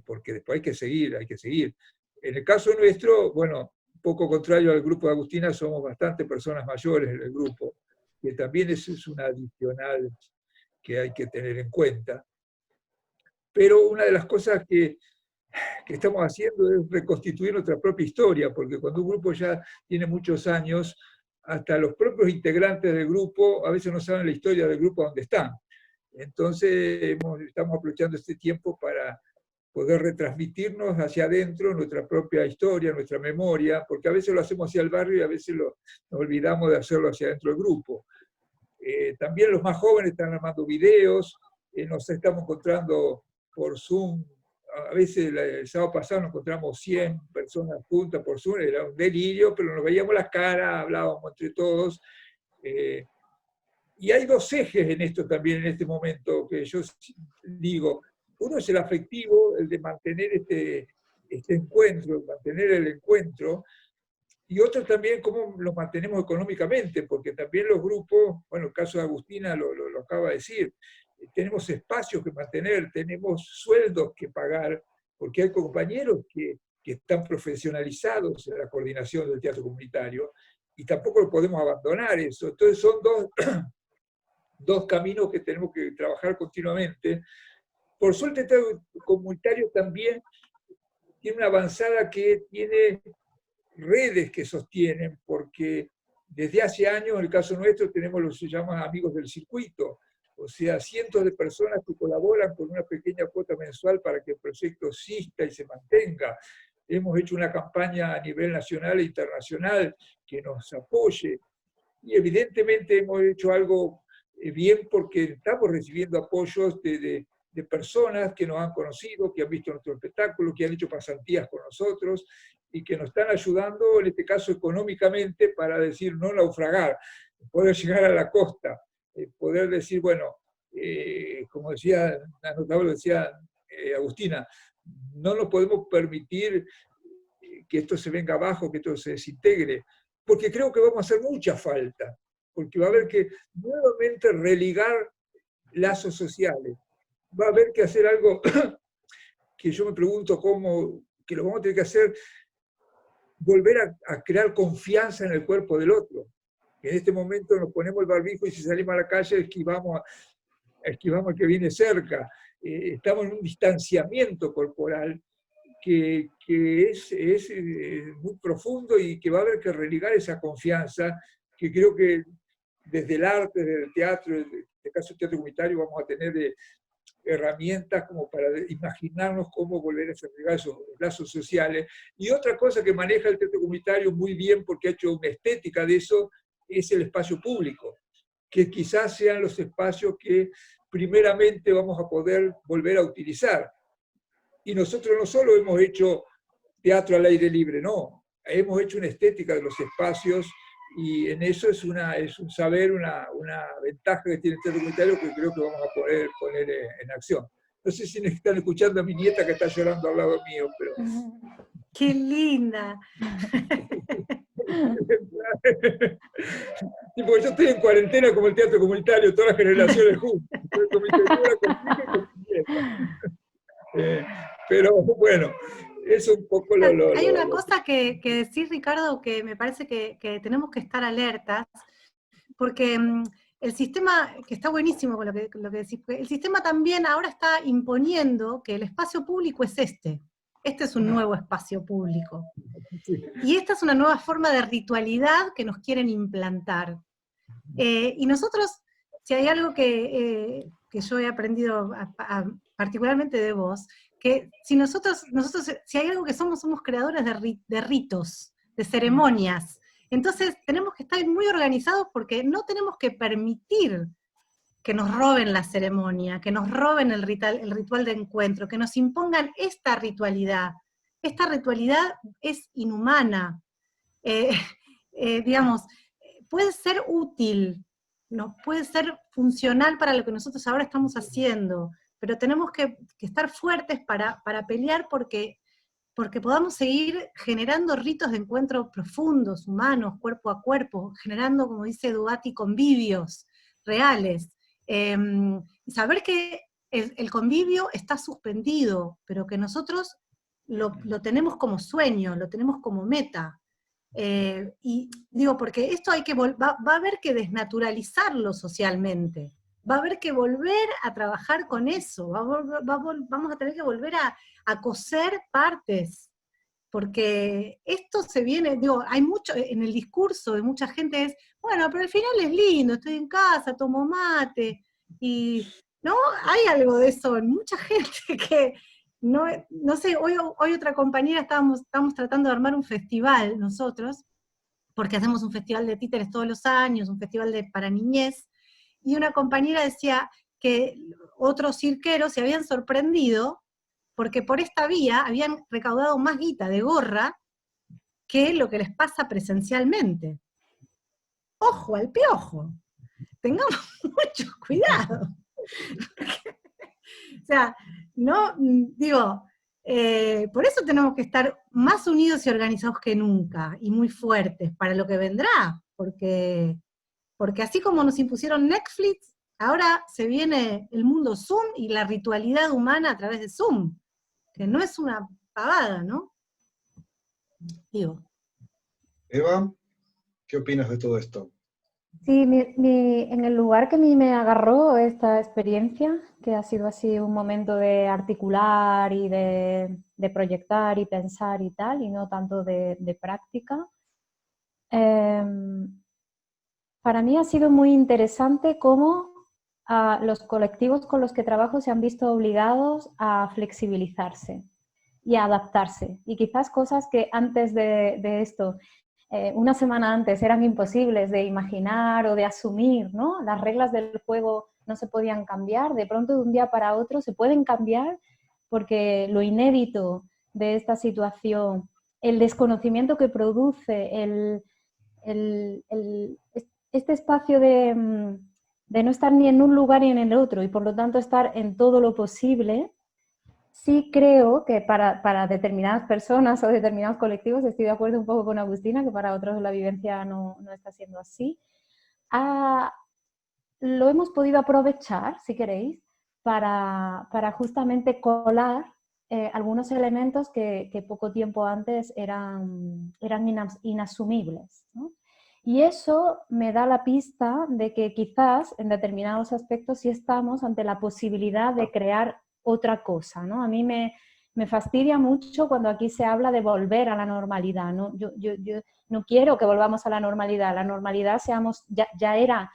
porque después hay que seguir. En el caso nuestro, bueno, un poco contrario al grupo de Agustina, somos bastante personas mayores en el grupo, que también eso es una adicional que hay que tener en cuenta. Pero una de las cosas que estamos haciendo es reconstituir nuestra propia historia, porque cuando un grupo ya tiene muchos años, hasta los propios integrantes del grupo a veces no saben la historia del grupo donde están. Entonces estamos aprovechando este tiempo para poder retransmitirnos hacia adentro nuestra propia historia, nuestra memoria, porque a veces lo hacemos hacia el barrio y a veces nos olvidamos de hacerlo hacia adentro del grupo. También los más jóvenes están armando videos, nos estamos encontrando por Zoom. A veces el sábado pasado nos encontramos 100 personas juntas por Zoom, era un delirio, pero nos veíamos las caras, hablábamos entre todos. Y hay 2 ejes en esto también, en este momento, que yo digo, Uno es el afectivo, el de mantener este encuentro, mantener el encuentro, y otro también cómo lo mantenemos económicamente, porque también los grupos, bueno, el caso de Agustina lo acaba de decir, tenemos espacios que mantener, tenemos sueldos que pagar, porque hay compañeros que están profesionalizados en la coordinación del teatro comunitario, y tampoco lo podemos abandonar eso. Entonces son dos caminos que tenemos que trabajar continuamente. Por suerte el teatro comunitario también tiene una avanzada que tiene redes que sostienen, porque desde hace años, en el caso nuestro, tenemos lo que se llama amigos del circuito, o sea, cientos de personas que colaboran con una pequeña cuota mensual para que el proyecto exista y se mantenga. Hemos hecho una campaña a nivel nacional e internacional que nos apoye, y evidentemente hemos hecho algo bien porque estamos recibiendo apoyos de personas que nos han conocido, que han visto nuestro espectáculo, que han hecho pasantías con nosotros, y que nos están ayudando, en este caso económicamente, para decir no naufragar, poder llegar a la costa, poder decir, bueno, como decía, decía Agustina, no nos podemos permitir que esto se venga abajo, que esto se desintegre, porque creo que vamos a hacer mucha falta, porque va a haber que nuevamente religar lazos sociales, va a haber que hacer algo que yo me pregunto cómo, que lo vamos a tener que hacer, volver a crear confianza en el cuerpo del otro. En este momento nos ponemos el barbijo y si salimos a la calle esquivamos al que viene cerca. Estamos en un distanciamiento corporal que es muy profundo y que va a haber que religar esa confianza, que creo que desde el arte, desde el teatro, en este caso el teatro comunitario, vamos a tener herramientas como para imaginarnos cómo volver a religar esos lazos sociales. Y otra cosa que maneja el teatro comunitario muy bien, porque ha hecho una estética de eso, es el espacio público, que quizás sean los espacios que primeramente vamos a poder volver a utilizar. Y nosotros no solo hemos hecho teatro al aire libre, no, hemos hecho una estética de los espacios, y en eso es un saber, una ventaja que tiene el teatro comunitario que creo que vamos a poder poner en acción. No sé si están escuchando a mi nieta que está llorando al lado mío, pero... ¡Qué linda! Sí, porque yo estoy en cuarentena como el teatro comunitario, todas las generaciones juntas. Pero bueno, eso un poco Hay una cosa que decís, Ricardo, que me parece que tenemos que estar alertas, porque el sistema, que está buenísimo con lo que decís, el sistema también ahora está imponiendo que el espacio público es este es un nuevo espacio público. Y esta es una nueva forma de ritualidad que nos quieren implantar. Y nosotros, si hay algo que yo he aprendido particularmente de vos, que si nosotros si hay algo que somos creadores de ritos, de ceremonias. Entonces tenemos que estar muy organizados porque no tenemos que permitir que nos roben la ceremonia, que nos roben el ritual de encuentro, que nos impongan esta ritualidad. Esta ritualidad es inhumana. Digamos, puede ser útil, ¿no? Puede ser funcional para lo que nosotros ahora estamos haciendo, pero tenemos que estar fuertes para pelear porque podamos seguir generando ritos de encuentro profundos, humanos, cuerpo a cuerpo, generando, como dice Dubati, convivios reales. Saber que el convivio está suspendido, pero que nosotros lo tenemos como sueño, lo tenemos como meta. Y digo, porque esto va a haber que desnaturalizarlo socialmente, va a haber que volver a trabajar con eso, vamos a tener que volver a coser partes, porque esto se viene, digo, hay mucho, en el discurso de mucha gente es, bueno, pero al final es lindo, estoy en casa, tomo mate, y no, hay algo de eso en mucha gente que, no sé, hoy otra compañera estábamos tratando de armar un festival nosotros, porque hacemos un festival de títeres todos los años, un festival para niñez, y una compañera decía que otros cirqueros se habían sorprendido porque por esta vía habían recaudado más guita de gorra que lo que les pasa presencialmente. Ojo al piojo, tengamos mucho cuidado. O sea, ¿no? Digo, por eso tenemos que estar más unidos y organizados que nunca, y muy fuertes para lo que vendrá, porque así como nos impusieron Netflix, ahora se viene el mundo Zoom y la ritualidad humana a través de Zoom, que no es una pavada, ¿no? Digo. Eva, ¿qué opinas de todo esto? Sí, en el lugar que a mí me agarró esta experiencia, que ha sido así un momento de articular y de proyectar y pensar y tal, y no tanto de práctica, para mí ha sido muy interesante cómo los colectivos con los que trabajo se han visto obligados a flexibilizarse y a adaptarse. Y quizás cosas que antes de esto, una semana antes, eran imposibles de imaginar o de asumir, ¿no? Las reglas del juego no se podían cambiar, de pronto de un día para otro se pueden cambiar porque lo inédito de esta situación, el desconocimiento que produce, este espacio de no estar ni en un lugar ni en el otro y por lo tanto estar en todo lo posible, sí creo que para determinadas personas o determinados colectivos, estoy de acuerdo un poco con Agustina, que para otros la vivencia no está siendo así, lo hemos podido aprovechar, si queréis, para justamente colar algunos elementos que poco tiempo antes eran inasumibles, ¿no? Y eso me da la pista de que quizás en determinados aspectos sí estamos ante la posibilidad de crear otra cosa, ¿no? A mí me fastidia mucho cuando aquí se habla de volver a la normalidad, ¿no? Yo no quiero que volvamos a la normalidad. La normalidad ya era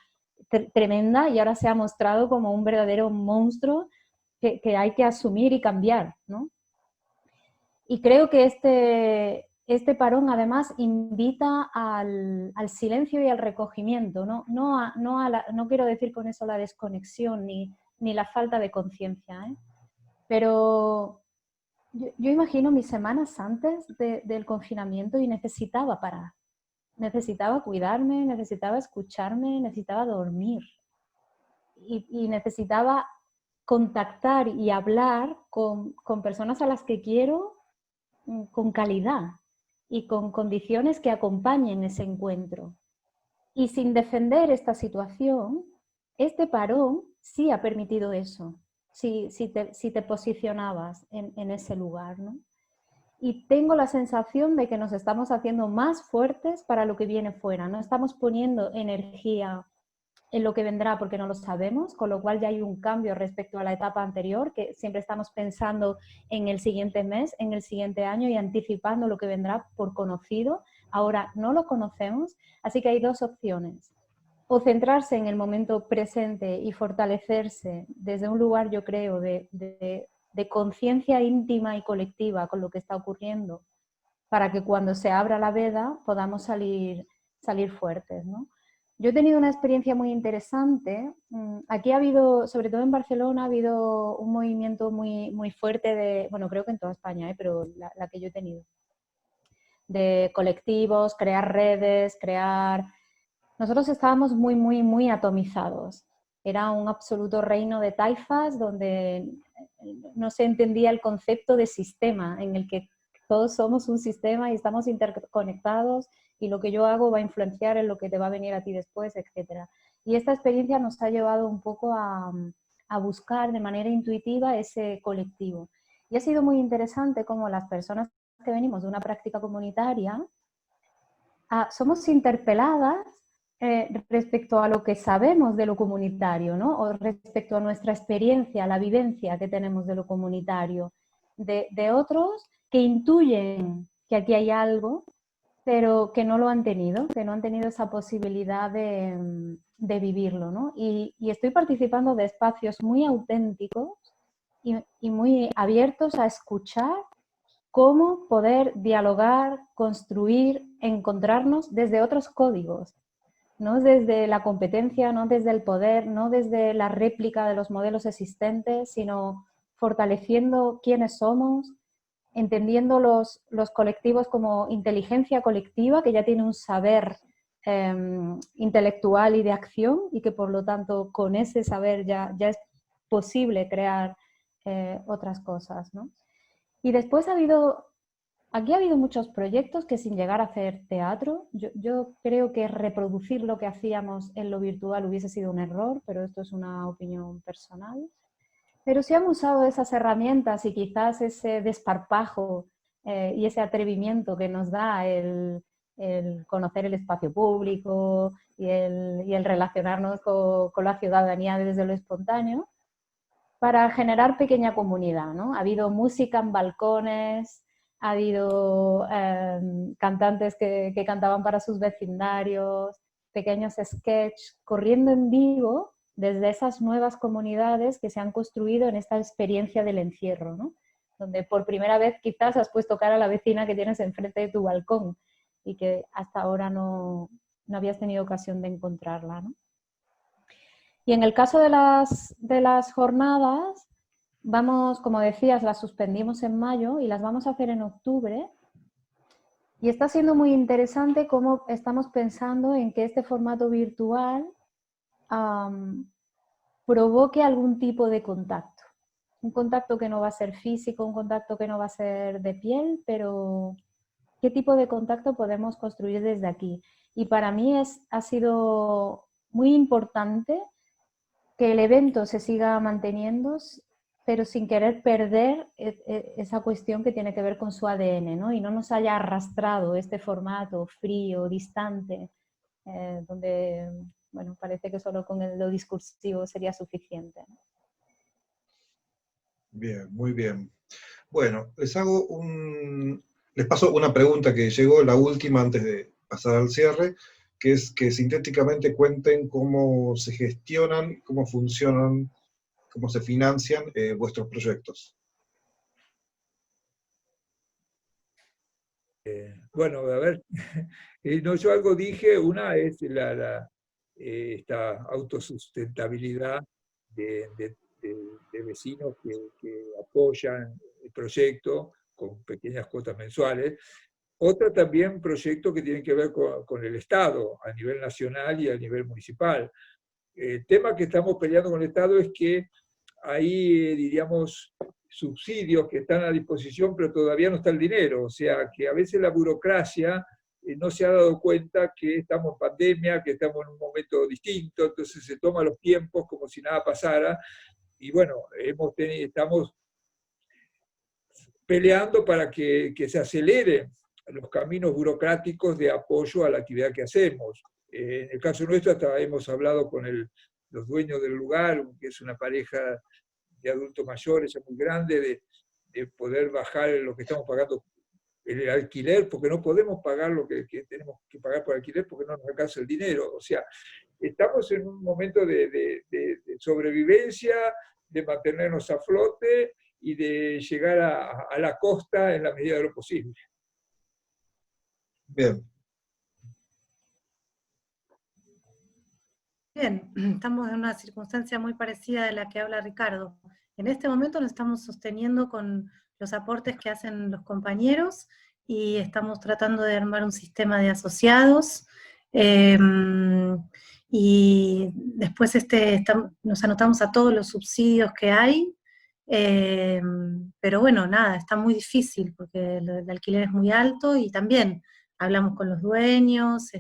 tremenda y ahora se ha mostrado como un verdadero monstruo que hay que asumir y cambiar, ¿no? Y creo que este parón además invita al silencio y al recogimiento, ¿no? No quiero decir con eso la desconexión ni la falta de conciencia, ¿eh? Pero yo imagino mis semanas antes del confinamiento y necesitaba parar. Necesitaba cuidarme, necesitaba escucharme, necesitaba dormir. Y necesitaba contactar y hablar con personas a las que quiero con calidad y con condiciones que acompañen ese encuentro. Y sin defender esta situación, este parón sí ha permitido eso, si te posicionabas en ese lugar, ¿no? Y tengo la sensación de que nos estamos haciendo más fuertes para lo que viene fuera, no estamos poniendo energía en lo que vendrá porque no lo sabemos, con lo cual ya hay un cambio respecto a la etapa anterior, que siempre estamos pensando en el siguiente mes, en el siguiente año y anticipando lo que vendrá por conocido. Ahora no lo conocemos, así que hay dos opciones. O centrarse en el momento presente y fortalecerse desde un lugar, yo creo, de conciencia íntima y colectiva con lo que está ocurriendo, para que cuando se abra la veda podamos salir fuertes, ¿no? Yo he tenido una experiencia muy interesante. Aquí ha habido, sobre todo en Barcelona, ha habido un movimiento muy, muy fuerte bueno, creo que en toda España, pero la que yo he tenido, de colectivos, crear redes, Nosotros estábamos muy, muy, muy atomizados. Era un absoluto reino de taifas donde no se entendía el concepto de sistema, en el que todos somos un sistema y estamos interconectados y lo que yo hago va a influenciar en lo que te va a venir a ti después, etc. Y esta experiencia nos ha llevado un poco a buscar de manera intuitiva ese colectivo. Y ha sido muy interesante cómo las personas que venimos de una práctica comunitaria somos interpeladas respecto a lo que sabemos de lo comunitario, ¿no? O respecto a nuestra experiencia, la vivencia que tenemos de lo comunitario, de otros que intuyen que aquí hay algo, pero que no lo han tenido, que no han tenido esa posibilidad de vivirlo, ¿no? Y estoy participando de espacios muy auténticos y muy abiertos a escuchar cómo poder dialogar, construir, encontrarnos desde otros códigos, no desde la competencia, no desde el poder, no desde la réplica de los modelos existentes, sino fortaleciendo quiénes somos, entendiendo los colectivos como inteligencia colectiva, que ya tiene un saber intelectual y de acción, y que por lo tanto con ese saber ya es posible crear otras cosas, ¿no? Y después aquí ha habido muchos proyectos que sin llegar a hacer teatro, yo creo que reproducir lo que hacíamos en lo virtual hubiese sido un error, pero esto es una opinión personal. Pero sí han usado esas herramientas y quizás ese desparpajo y ese atrevimiento que nos da el conocer el espacio público y el relacionarnos con la ciudadanía desde lo espontáneo, para generar pequeña comunidad, ¿no? Ha habido música en balcones, ha habido cantantes que cantaban para sus vecindarios, pequeños sketches, corriendo en vivo desde esas nuevas comunidades que se han construido en esta experiencia del encierro, ¿no? Donde por primera vez quizás has puesto cara a la vecina que tienes enfrente de tu balcón y que hasta ahora no habías tenido ocasión de encontrarla, ¿no? Y en el caso de las jornadas, vamos, como decías, las suspendimos en mayo y las vamos a hacer en octubre. Y está siendo muy interesante cómo estamos pensando en que este formato virtual provoque algún tipo de contacto. Un contacto que no va a ser físico, un contacto que no va a ser de piel, pero ¿qué tipo de contacto podemos construir desde aquí? Y para mí ha sido muy importante que el evento se siga manteniendo, pero sin querer perder esa cuestión que tiene que ver con su ADN, ¿no? Y no nos haya arrastrado este formato frío, distante, donde, bueno, parece que solo con lo discursivo sería suficiente, ¿no? Bien, muy bien. Bueno, les paso una pregunta que llegó, la última antes de pasar al cierre, que es que sintéticamente cuenten cómo se gestionan, cómo funcionan, cómo se financian vuestros proyectos. Bueno, a ver, no, yo algo dije, una es esta autosustentabilidad de vecinos que apoyan el proyecto con pequeñas cuotas mensuales. Otra también proyecto que tiene que ver con el Estado, a nivel nacional y a nivel municipal. El tema que estamos peleando con el Estado es que hay, diríamos, subsidios que están a disposición, pero todavía no está el dinero. O sea, que a veces la burocracia no se ha dado cuenta que estamos en pandemia, que estamos en un momento distinto, entonces se toman los tiempos como si nada pasara. Y bueno, estamos peleando para que se aceleren los caminos burocráticos de apoyo a la actividad que hacemos. En el caso nuestro hasta hemos hablado con los dueños del lugar, que es una pareja de adultos mayores, ya muy grande, de poder bajar lo que estamos pagando el alquiler, porque no podemos pagar lo que tenemos que pagar por alquiler porque no nos alcanza el dinero. O sea, estamos en un momento de sobrevivencia, de mantenernos a flote y de llegar a la costa en la medida de lo posible. Bien. Bien, estamos en una circunstancia muy parecida de la que habla Ricardo. En este momento nos estamos sosteniendo con los aportes que hacen los compañeros y estamos tratando de armar un sistema de asociados. Y después nos anotamos a todos los subsidios que hay, pero bueno, nada, está muy difícil porque el alquiler es muy alto y también hablamos con los dueños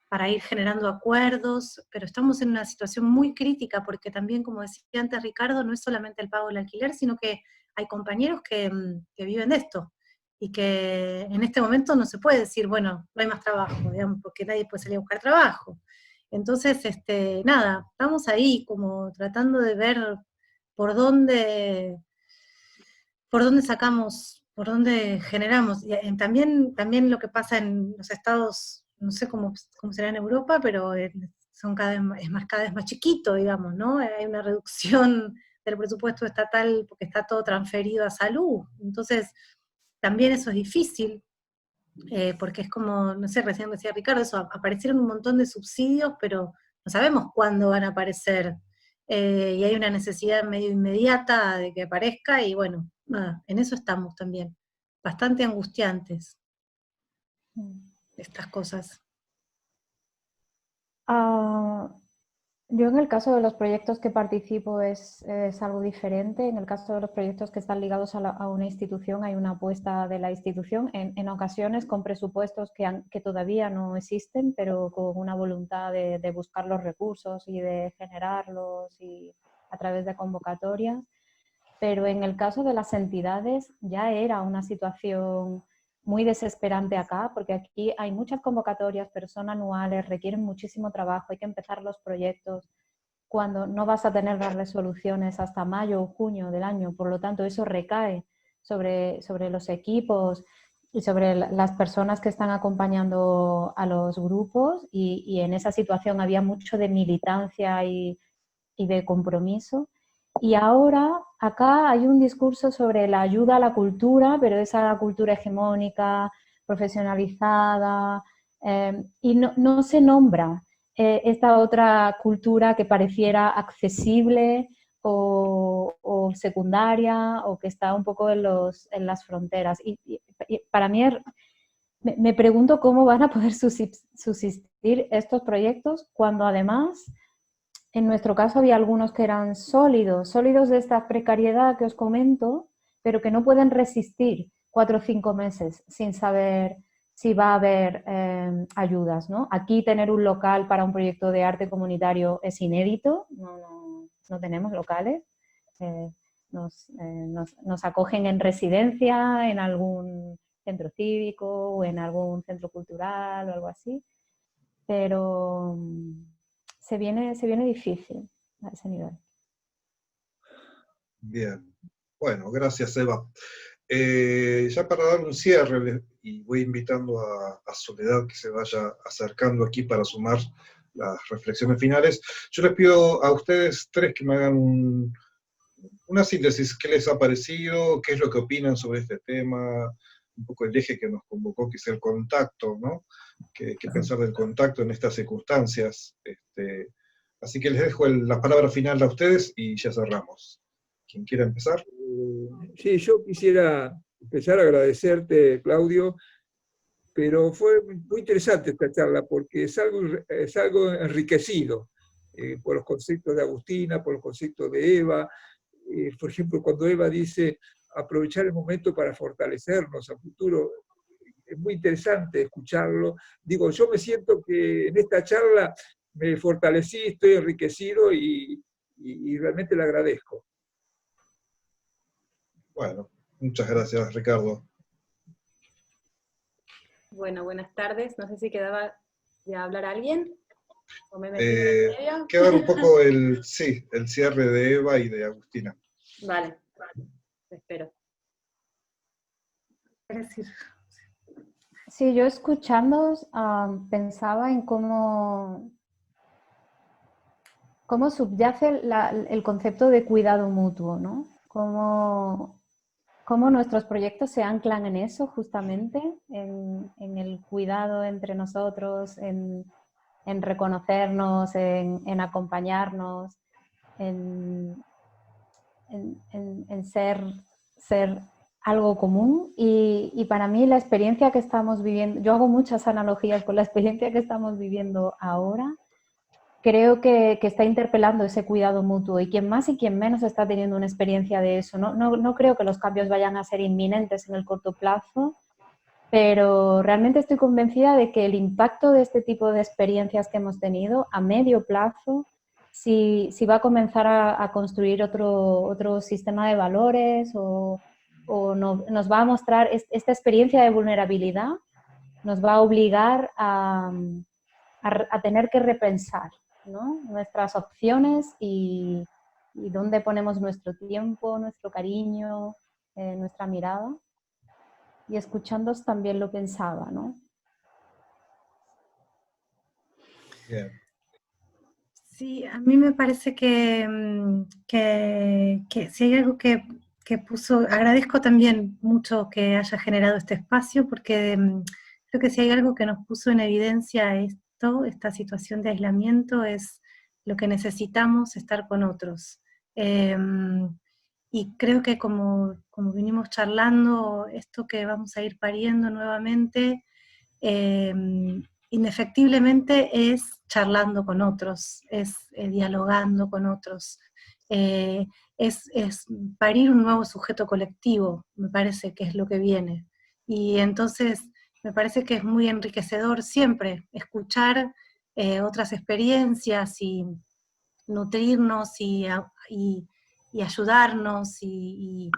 para ir generando acuerdos, pero estamos en una situación muy crítica porque también, como decía antes Ricardo, no es solamente el pago del alquiler, sino que hay compañeros que viven de esto, y que en este momento no se puede decir, bueno, no hay más trabajo, digamos, porque nadie puede salir a buscar trabajo. Entonces, nada, estamos ahí como tratando de ver por dónde sacamos, por dónde generamos. Y también lo que pasa en los estados, no sé cómo será en Europa, pero son cada vez más chiquito, digamos, ¿no? Hay una reducción del presupuesto estatal porque está todo transferido a salud. Entonces, también eso es difícil, porque es como, no sé, recién decía Ricardo, eso, aparecieron un montón de subsidios, pero no sabemos cuándo van a aparecer, y hay una necesidad medio inmediata de que aparezca, y bueno, nada, en eso estamos también, bastante angustiantes, estas cosas. Yo en el caso de los proyectos que participo es algo diferente. En el caso de los proyectos que están ligados a una institución hay una apuesta de la institución, en ocasiones con presupuestos que todavía no existen, pero con una voluntad de buscar los recursos y de generarlos y a través de convocatorias. Pero en el caso de las entidades ya era una situación muy desesperante acá, porque aquí hay muchas convocatorias, pero son anuales, requieren muchísimo trabajo, hay que empezar los proyectos cuando no vas a tener las resoluciones hasta mayo o junio del año, por lo tanto eso recae sobre los equipos y sobre las personas que están acompañando a los grupos y en esa situación había mucho de militancia y de compromiso. Y ahora acá hay un discurso sobre la ayuda a la cultura, pero esa cultura hegemónica, profesionalizada, y no se nombra esta otra cultura que pareciera accesible o secundaria o que está un poco en las fronteras. Y para mí me pregunto cómo van a poder subsistir estos proyectos cuando además... En nuestro caso había algunos que eran sólidos de esta precariedad que os comento, pero que no pueden resistir 4 o 5 meses sin saber si va a haber ayudas, ¿no? Aquí tener un local para un proyecto de arte comunitario es inédito, no tenemos locales. Nos acogen en residencia, en algún centro cívico o en algún centro cultural o algo así, pero... Se viene difícil a ese nivel. Bien. Bueno, gracias, Eva. Ya para dar un cierre, y voy invitando a Soledad que se vaya acercando aquí para sumar las reflexiones finales, yo les pido a ustedes tres que me hagan una síntesis. ¿Qué les ha parecido? ¿Qué es lo que opinan sobre este tema? Un poco el eje que nos convocó, que es el contacto, ¿no? ¿Qué pensar del contacto en estas circunstancias? Así que les dejo la palabra final a ustedes y ya cerramos. ¿Quién quiera empezar? Sí, yo quisiera empezar a agradecerte, Claudio, pero fue muy interesante esta charla porque es algo enriquecido por los conceptos de Agustina, por los conceptos de Eva. Por ejemplo, cuando Eva dice aprovechar el momento para fortalecernos a futuro, es muy interesante escucharlo. Digo, yo me siento que en esta charla me fortalecí, estoy enriquecido y realmente le agradezco. Bueno, muchas gracias, Ricardo. Bueno, buenas tardes. No sé si quedaba ya hablar alguien. ¿O me metí en el medio? Quedar un poco el cierre de Eva y de Agustina. Vale, te espero. Sí, yo escuchándoos pensaba en cómo subyace el concepto de cuidado mutuo, ¿no? Cómo nuestros proyectos se anclan en eso justamente, en el cuidado entre nosotros, en reconocernos, en acompañarnos, en ser algo común. Y para mí la experiencia que estamos viviendo, yo hago muchas analogías con la experiencia que estamos viviendo ahora, creo que está interpelando ese cuidado mutuo y quien más y quien menos está teniendo una experiencia de eso. No creo que los cambios vayan a ser inminentes en el corto plazo, pero realmente estoy convencida de que el impacto de este tipo de experiencias que hemos tenido a medio plazo, si va a comenzar a construir otro sistema de valores o nos va a mostrar esta experiencia de vulnerabilidad, nos va a obligar a tener que repensar, ¿no? Nuestras opciones y dónde ponemos nuestro tiempo, nuestro cariño, nuestra mirada. Y escuchándoos también lo pensaba, ¿no? Bien. Sí, a mí me parece que si hay algo que puso, agradezco también mucho que haya generado este espacio, porque creo que si hay algo que nos puso en evidencia esta situación de aislamiento, es lo que necesitamos estar con otros. Y creo que como vinimos charlando, esto que vamos a ir pariendo nuevamente, indefectiblemente es charlando con otros, es dialogando con otros, es parir un nuevo sujeto colectivo, me parece que es lo que viene. Y entonces me parece que es muy enriquecedor siempre escuchar otras experiencias y nutrirnos y ayudarnos y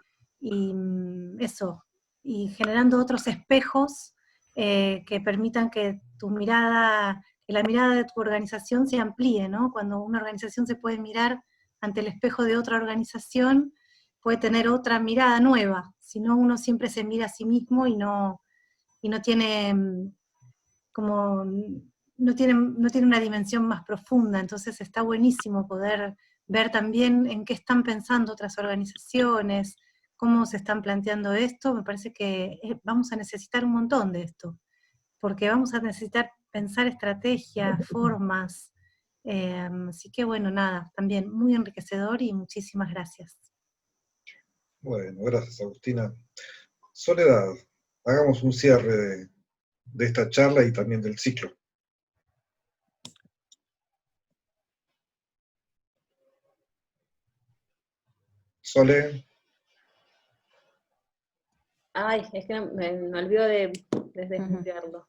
eso, y generando otros espejos que permitan que tu mirada, que la mirada de tu organización se amplíe, ¿no? Cuando una organización se puede mirar ante el espejo de otra organización, puede tener otra mirada nueva, si no uno siempre se mira a sí mismo y no tiene como... No tiene una dimensión más profunda, entonces está buenísimo poder ver también en qué están pensando otras organizaciones, cómo se están planteando esto. Me parece que vamos a necesitar un montón de esto, porque vamos a necesitar pensar estrategias, formas, así que bueno, nada, también muy enriquecedor y muchísimas gracias. Bueno, gracias Agustina. Soledad, hagamos un cierre de esta charla y también del ciclo. Sole. Ay, es que me olvido de desmutearlo.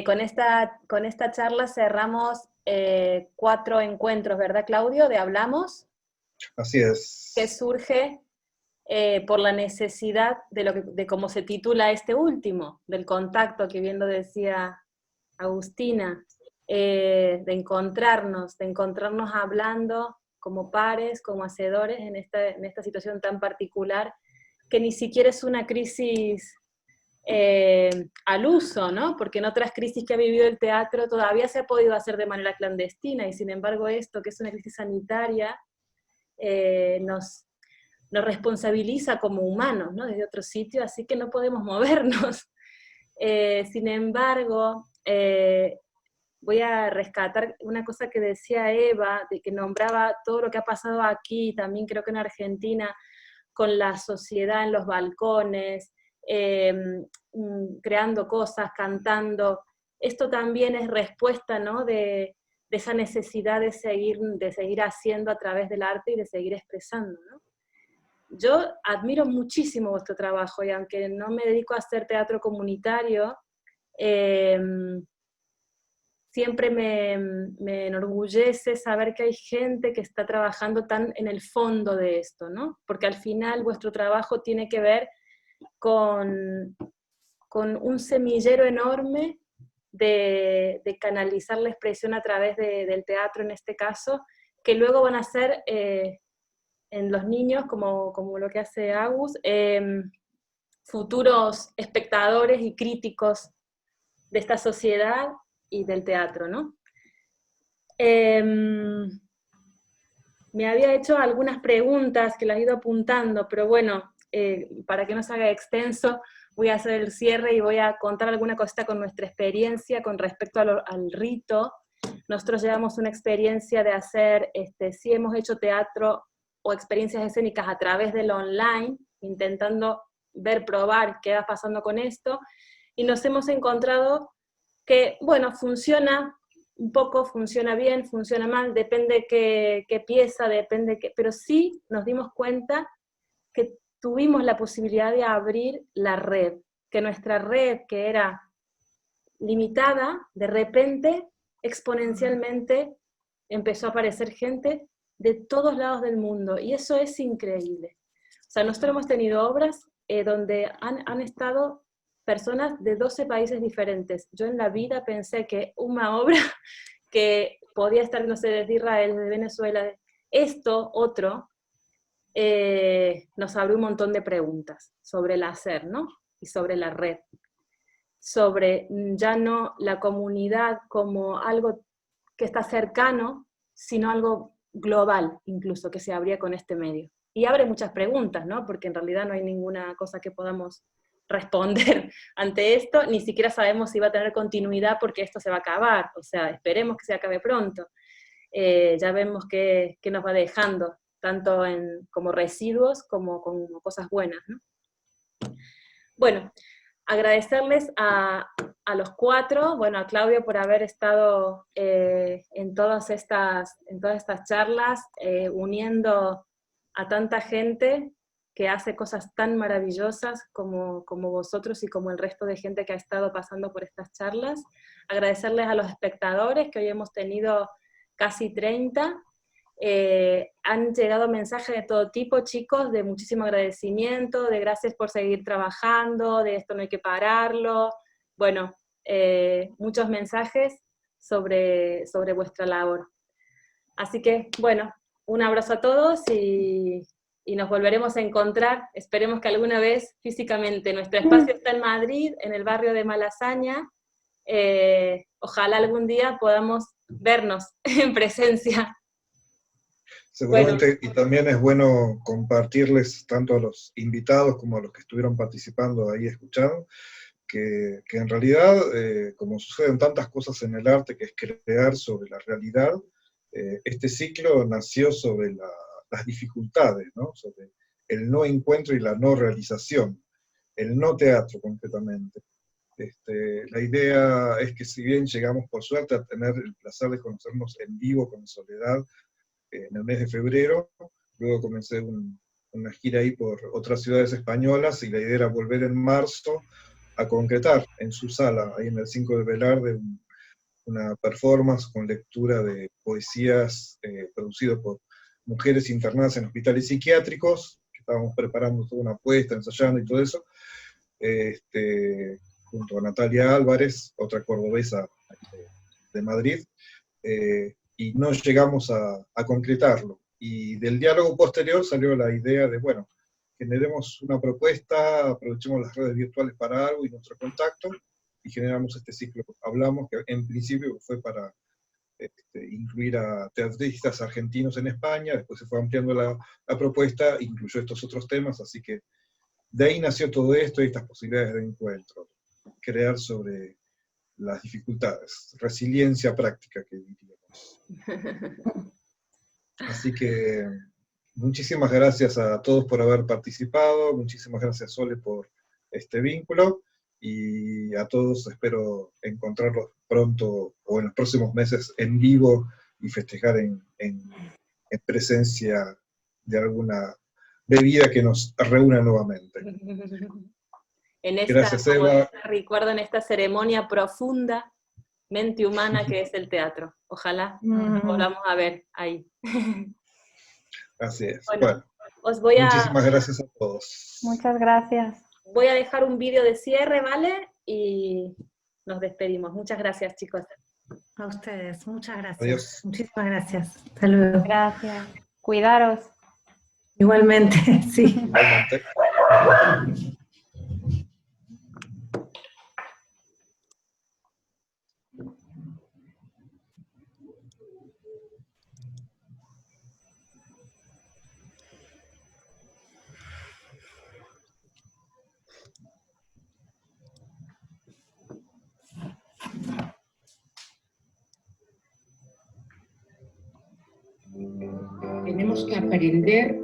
Con esta charla cerramos 4 encuentros, ¿verdad, Claudio? De Hablamos. Así es. Que surge por la necesidad de cómo se titula este último, del contacto, que bien lo decía Agustina, de encontrarnos hablando como pares, como hacedores en esta situación tan particular, que ni siquiera es una crisis al uso, ¿no? Porque en otras crisis que ha vivido el teatro todavía se ha podido hacer de manera clandestina, y sin embargo esto, que es una crisis sanitaria, nos responsabiliza como humanos, ¿no? Desde otro sitio, así que no podemos movernos. Sin embargo, voy a rescatar una cosa que decía Eva, de que nombraba todo lo que ha pasado aquí, también creo que en Argentina, con la sociedad en los balcones, creando cosas, cantando. Esto también es respuesta, ¿no? de esa necesidad de seguir haciendo a través del arte y de seguir expresando, ¿no? Yo admiro muchísimo vuestro trabajo, y aunque no me dedico a hacer teatro comunitario, siempre me enorgullece saber que hay gente que está trabajando tan en el fondo de esto, ¿no? Porque al final vuestro trabajo tiene que ver con un semillero enorme de canalizar la expresión a través del teatro en este caso, que luego van a ser en los niños, como lo que hace Agus, futuros espectadores y críticos de esta sociedad y del teatro, ¿no? Me había hecho algunas preguntas que las he ido apuntando, pero bueno, para que no se haga extenso, voy a hacer el cierre y voy a contar alguna cosita con nuestra experiencia con respecto al rito. Nosotros llevamos una experiencia de hacer, sí hemos hecho teatro o experiencias escénicas a través del online, intentando probar qué va pasando con esto, y nos hemos encontrado que, bueno, funciona un poco, funciona bien, funciona mal, depende qué pieza, pero sí nos dimos cuenta que tuvimos la posibilidad de abrir la red, que nuestra red, que era limitada, de repente, exponencialmente, empezó a aparecer gente de todos lados del mundo, y eso es increíble. O sea, nosotros hemos tenido obras donde han estado personas de 12 países diferentes. Yo en la vida pensé que una obra que podía estar, no sé, desde Israel, desde Venezuela, esto, otro, nos abrió un montón de preguntas sobre el hacer, ¿no? Y sobre la red. Sobre ya no la comunidad como algo que está cercano, sino algo global, incluso, que se abría con este medio. Y abre muchas preguntas, ¿no? Porque en realidad no hay ninguna cosa que podamos responder ante esto, ni siquiera sabemos si va a tener continuidad porque esto se va a acabar, o sea, esperemos que se acabe pronto. Ya vemos qué nos va dejando, tanto como residuos como cosas buenas, ¿no? Bueno, agradecerles a los cuatro, bueno, a Claudio por haber estado en todas estas charlas, uniendo a tanta gente que hace cosas tan maravillosas como vosotros y como el resto de gente que ha estado pasando por estas charlas. Agradecerles a los espectadores, que hoy hemos tenido casi 30. Han llegado mensajes de todo tipo, chicos, de muchísimo agradecimiento, de gracias por seguir trabajando, de esto no hay que pararlo. Bueno, muchos mensajes sobre vuestra labor. Así que, bueno, un abrazo a todos y nos volveremos a encontrar, esperemos que alguna vez físicamente. Nuestro espacio está en Madrid, en el barrio de Malasaña. Ojalá algún día podamos vernos en presencia. Seguramente, y también es bueno compartirles tanto a los invitados como a los que estuvieron participando ahí escuchando, que en realidad, como suceden tantas cosas en el arte, que es crear sobre la realidad, este ciclo nació sobre las dificultades, ¿no? Sobre el no encuentro y la no realización, el no teatro concretamente. La idea es que si bien llegamos por suerte a tener el placer de conocernos en vivo con Soledad en el mes de febrero, luego comencé una gira ahí por otras ciudades españolas, y la idea era volver en marzo a concretar en su sala, ahí en el 5 de Velarde, una performance con lectura de poesías producido por mujeres internadas en hospitales psiquiátricos, que estábamos preparando toda una apuesta, ensayando y todo eso, junto a Natalia Álvarez, otra cordobesa de Madrid, y no llegamos a concretarlo. Y del diálogo posterior salió la idea de, bueno, generemos una propuesta, aprovechemos las redes virtuales para algo y nuestro contacto, y generamos este ciclo. Hablamos que en principio fue para incluir a teatristas argentinos en España, después se fue ampliando la propuesta, incluyó estos otros temas, así que de ahí nació todo esto y estas posibilidades de encuentro, crear sobre las dificultades, resiliencia práctica, que diríamos. Así que muchísimas gracias a todos por haber participado, muchísimas gracias Sole por este vínculo, y a todos espero encontrarlos pronto o en los próximos meses en vivo y festejar en presencia de alguna bebida que nos reúna nuevamente. Gracias, Eva. Recuerdo en esta ceremonia profunda, mente humana, que es el teatro. Ojalá volvamos a ver ahí. Así es. Bueno, muchísimas gracias a todos. Muchas gracias. Voy a dejar un vídeo de cierre, ¿vale? Y nos despedimos. Muchas gracias, chicos. A ustedes, muchas gracias. Adiós. Muchísimas gracias. Hasta luego. Gracias. Cuidaros. Igualmente, sí. Igualmente. Tenemos que aprender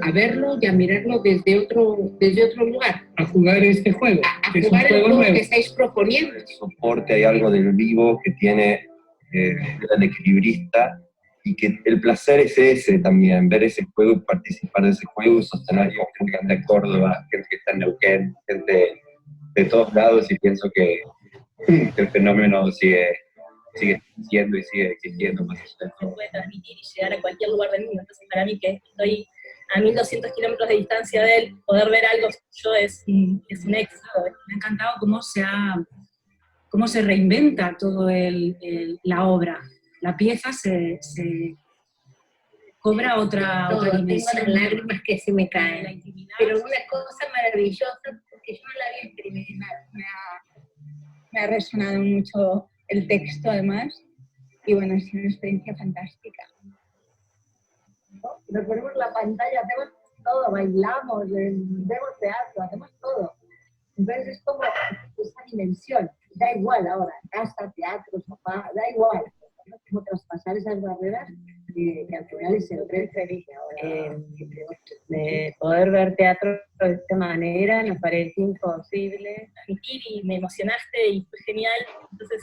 a verlo y a mirarlo desde otro lugar. A jugar este juego. A jugar el juego que estáis proponiendo. Soporte, hay algo del vivo que tiene el equilibrista, y que el placer es ese también, ver ese juego y participar de ese juego y sostener con gente que está en Córdoba, gente que está en Neuquén, gente de todos lados, y pienso que el fenómeno sigue existiendo y sigue existiendo. Se puede transmitir y llegar a cualquier lugar del mundo. Entonces, para mí, que estoy a 1200 kilómetros de distancia de él, poder ver algo suyo es un éxito. Me ha encantado cómo se reinventa todo la obra. La pieza se cobra otra dimensión. Tengo las lágrimas que se me caen. Pero una cosa maravillosa, porque yo no la había experimentado. Me ha resonado mucho el texto, además, y bueno, ha sido una experiencia fantástica. Nos ponemos la pantalla, hacemos todo, bailamos, vemos teatro, hacemos todo. Entonces es como esa dimensión, da igual ahora, casa, teatro, sofá, da igual. Como traspasar esas barreras que al final es siempre feliz de poder ver teatro de esta manera, nos parece imposible. Y me emocionaste y fue genial, entonces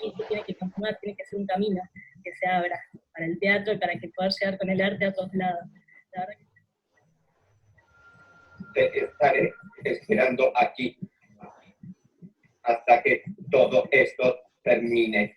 esto tiene que continuar, tiene que ser un camino que se abra para el teatro y para que pueda llegar con el arte a todos lados. La verdad que... Te estaré esperando aquí hasta que todo esto termine.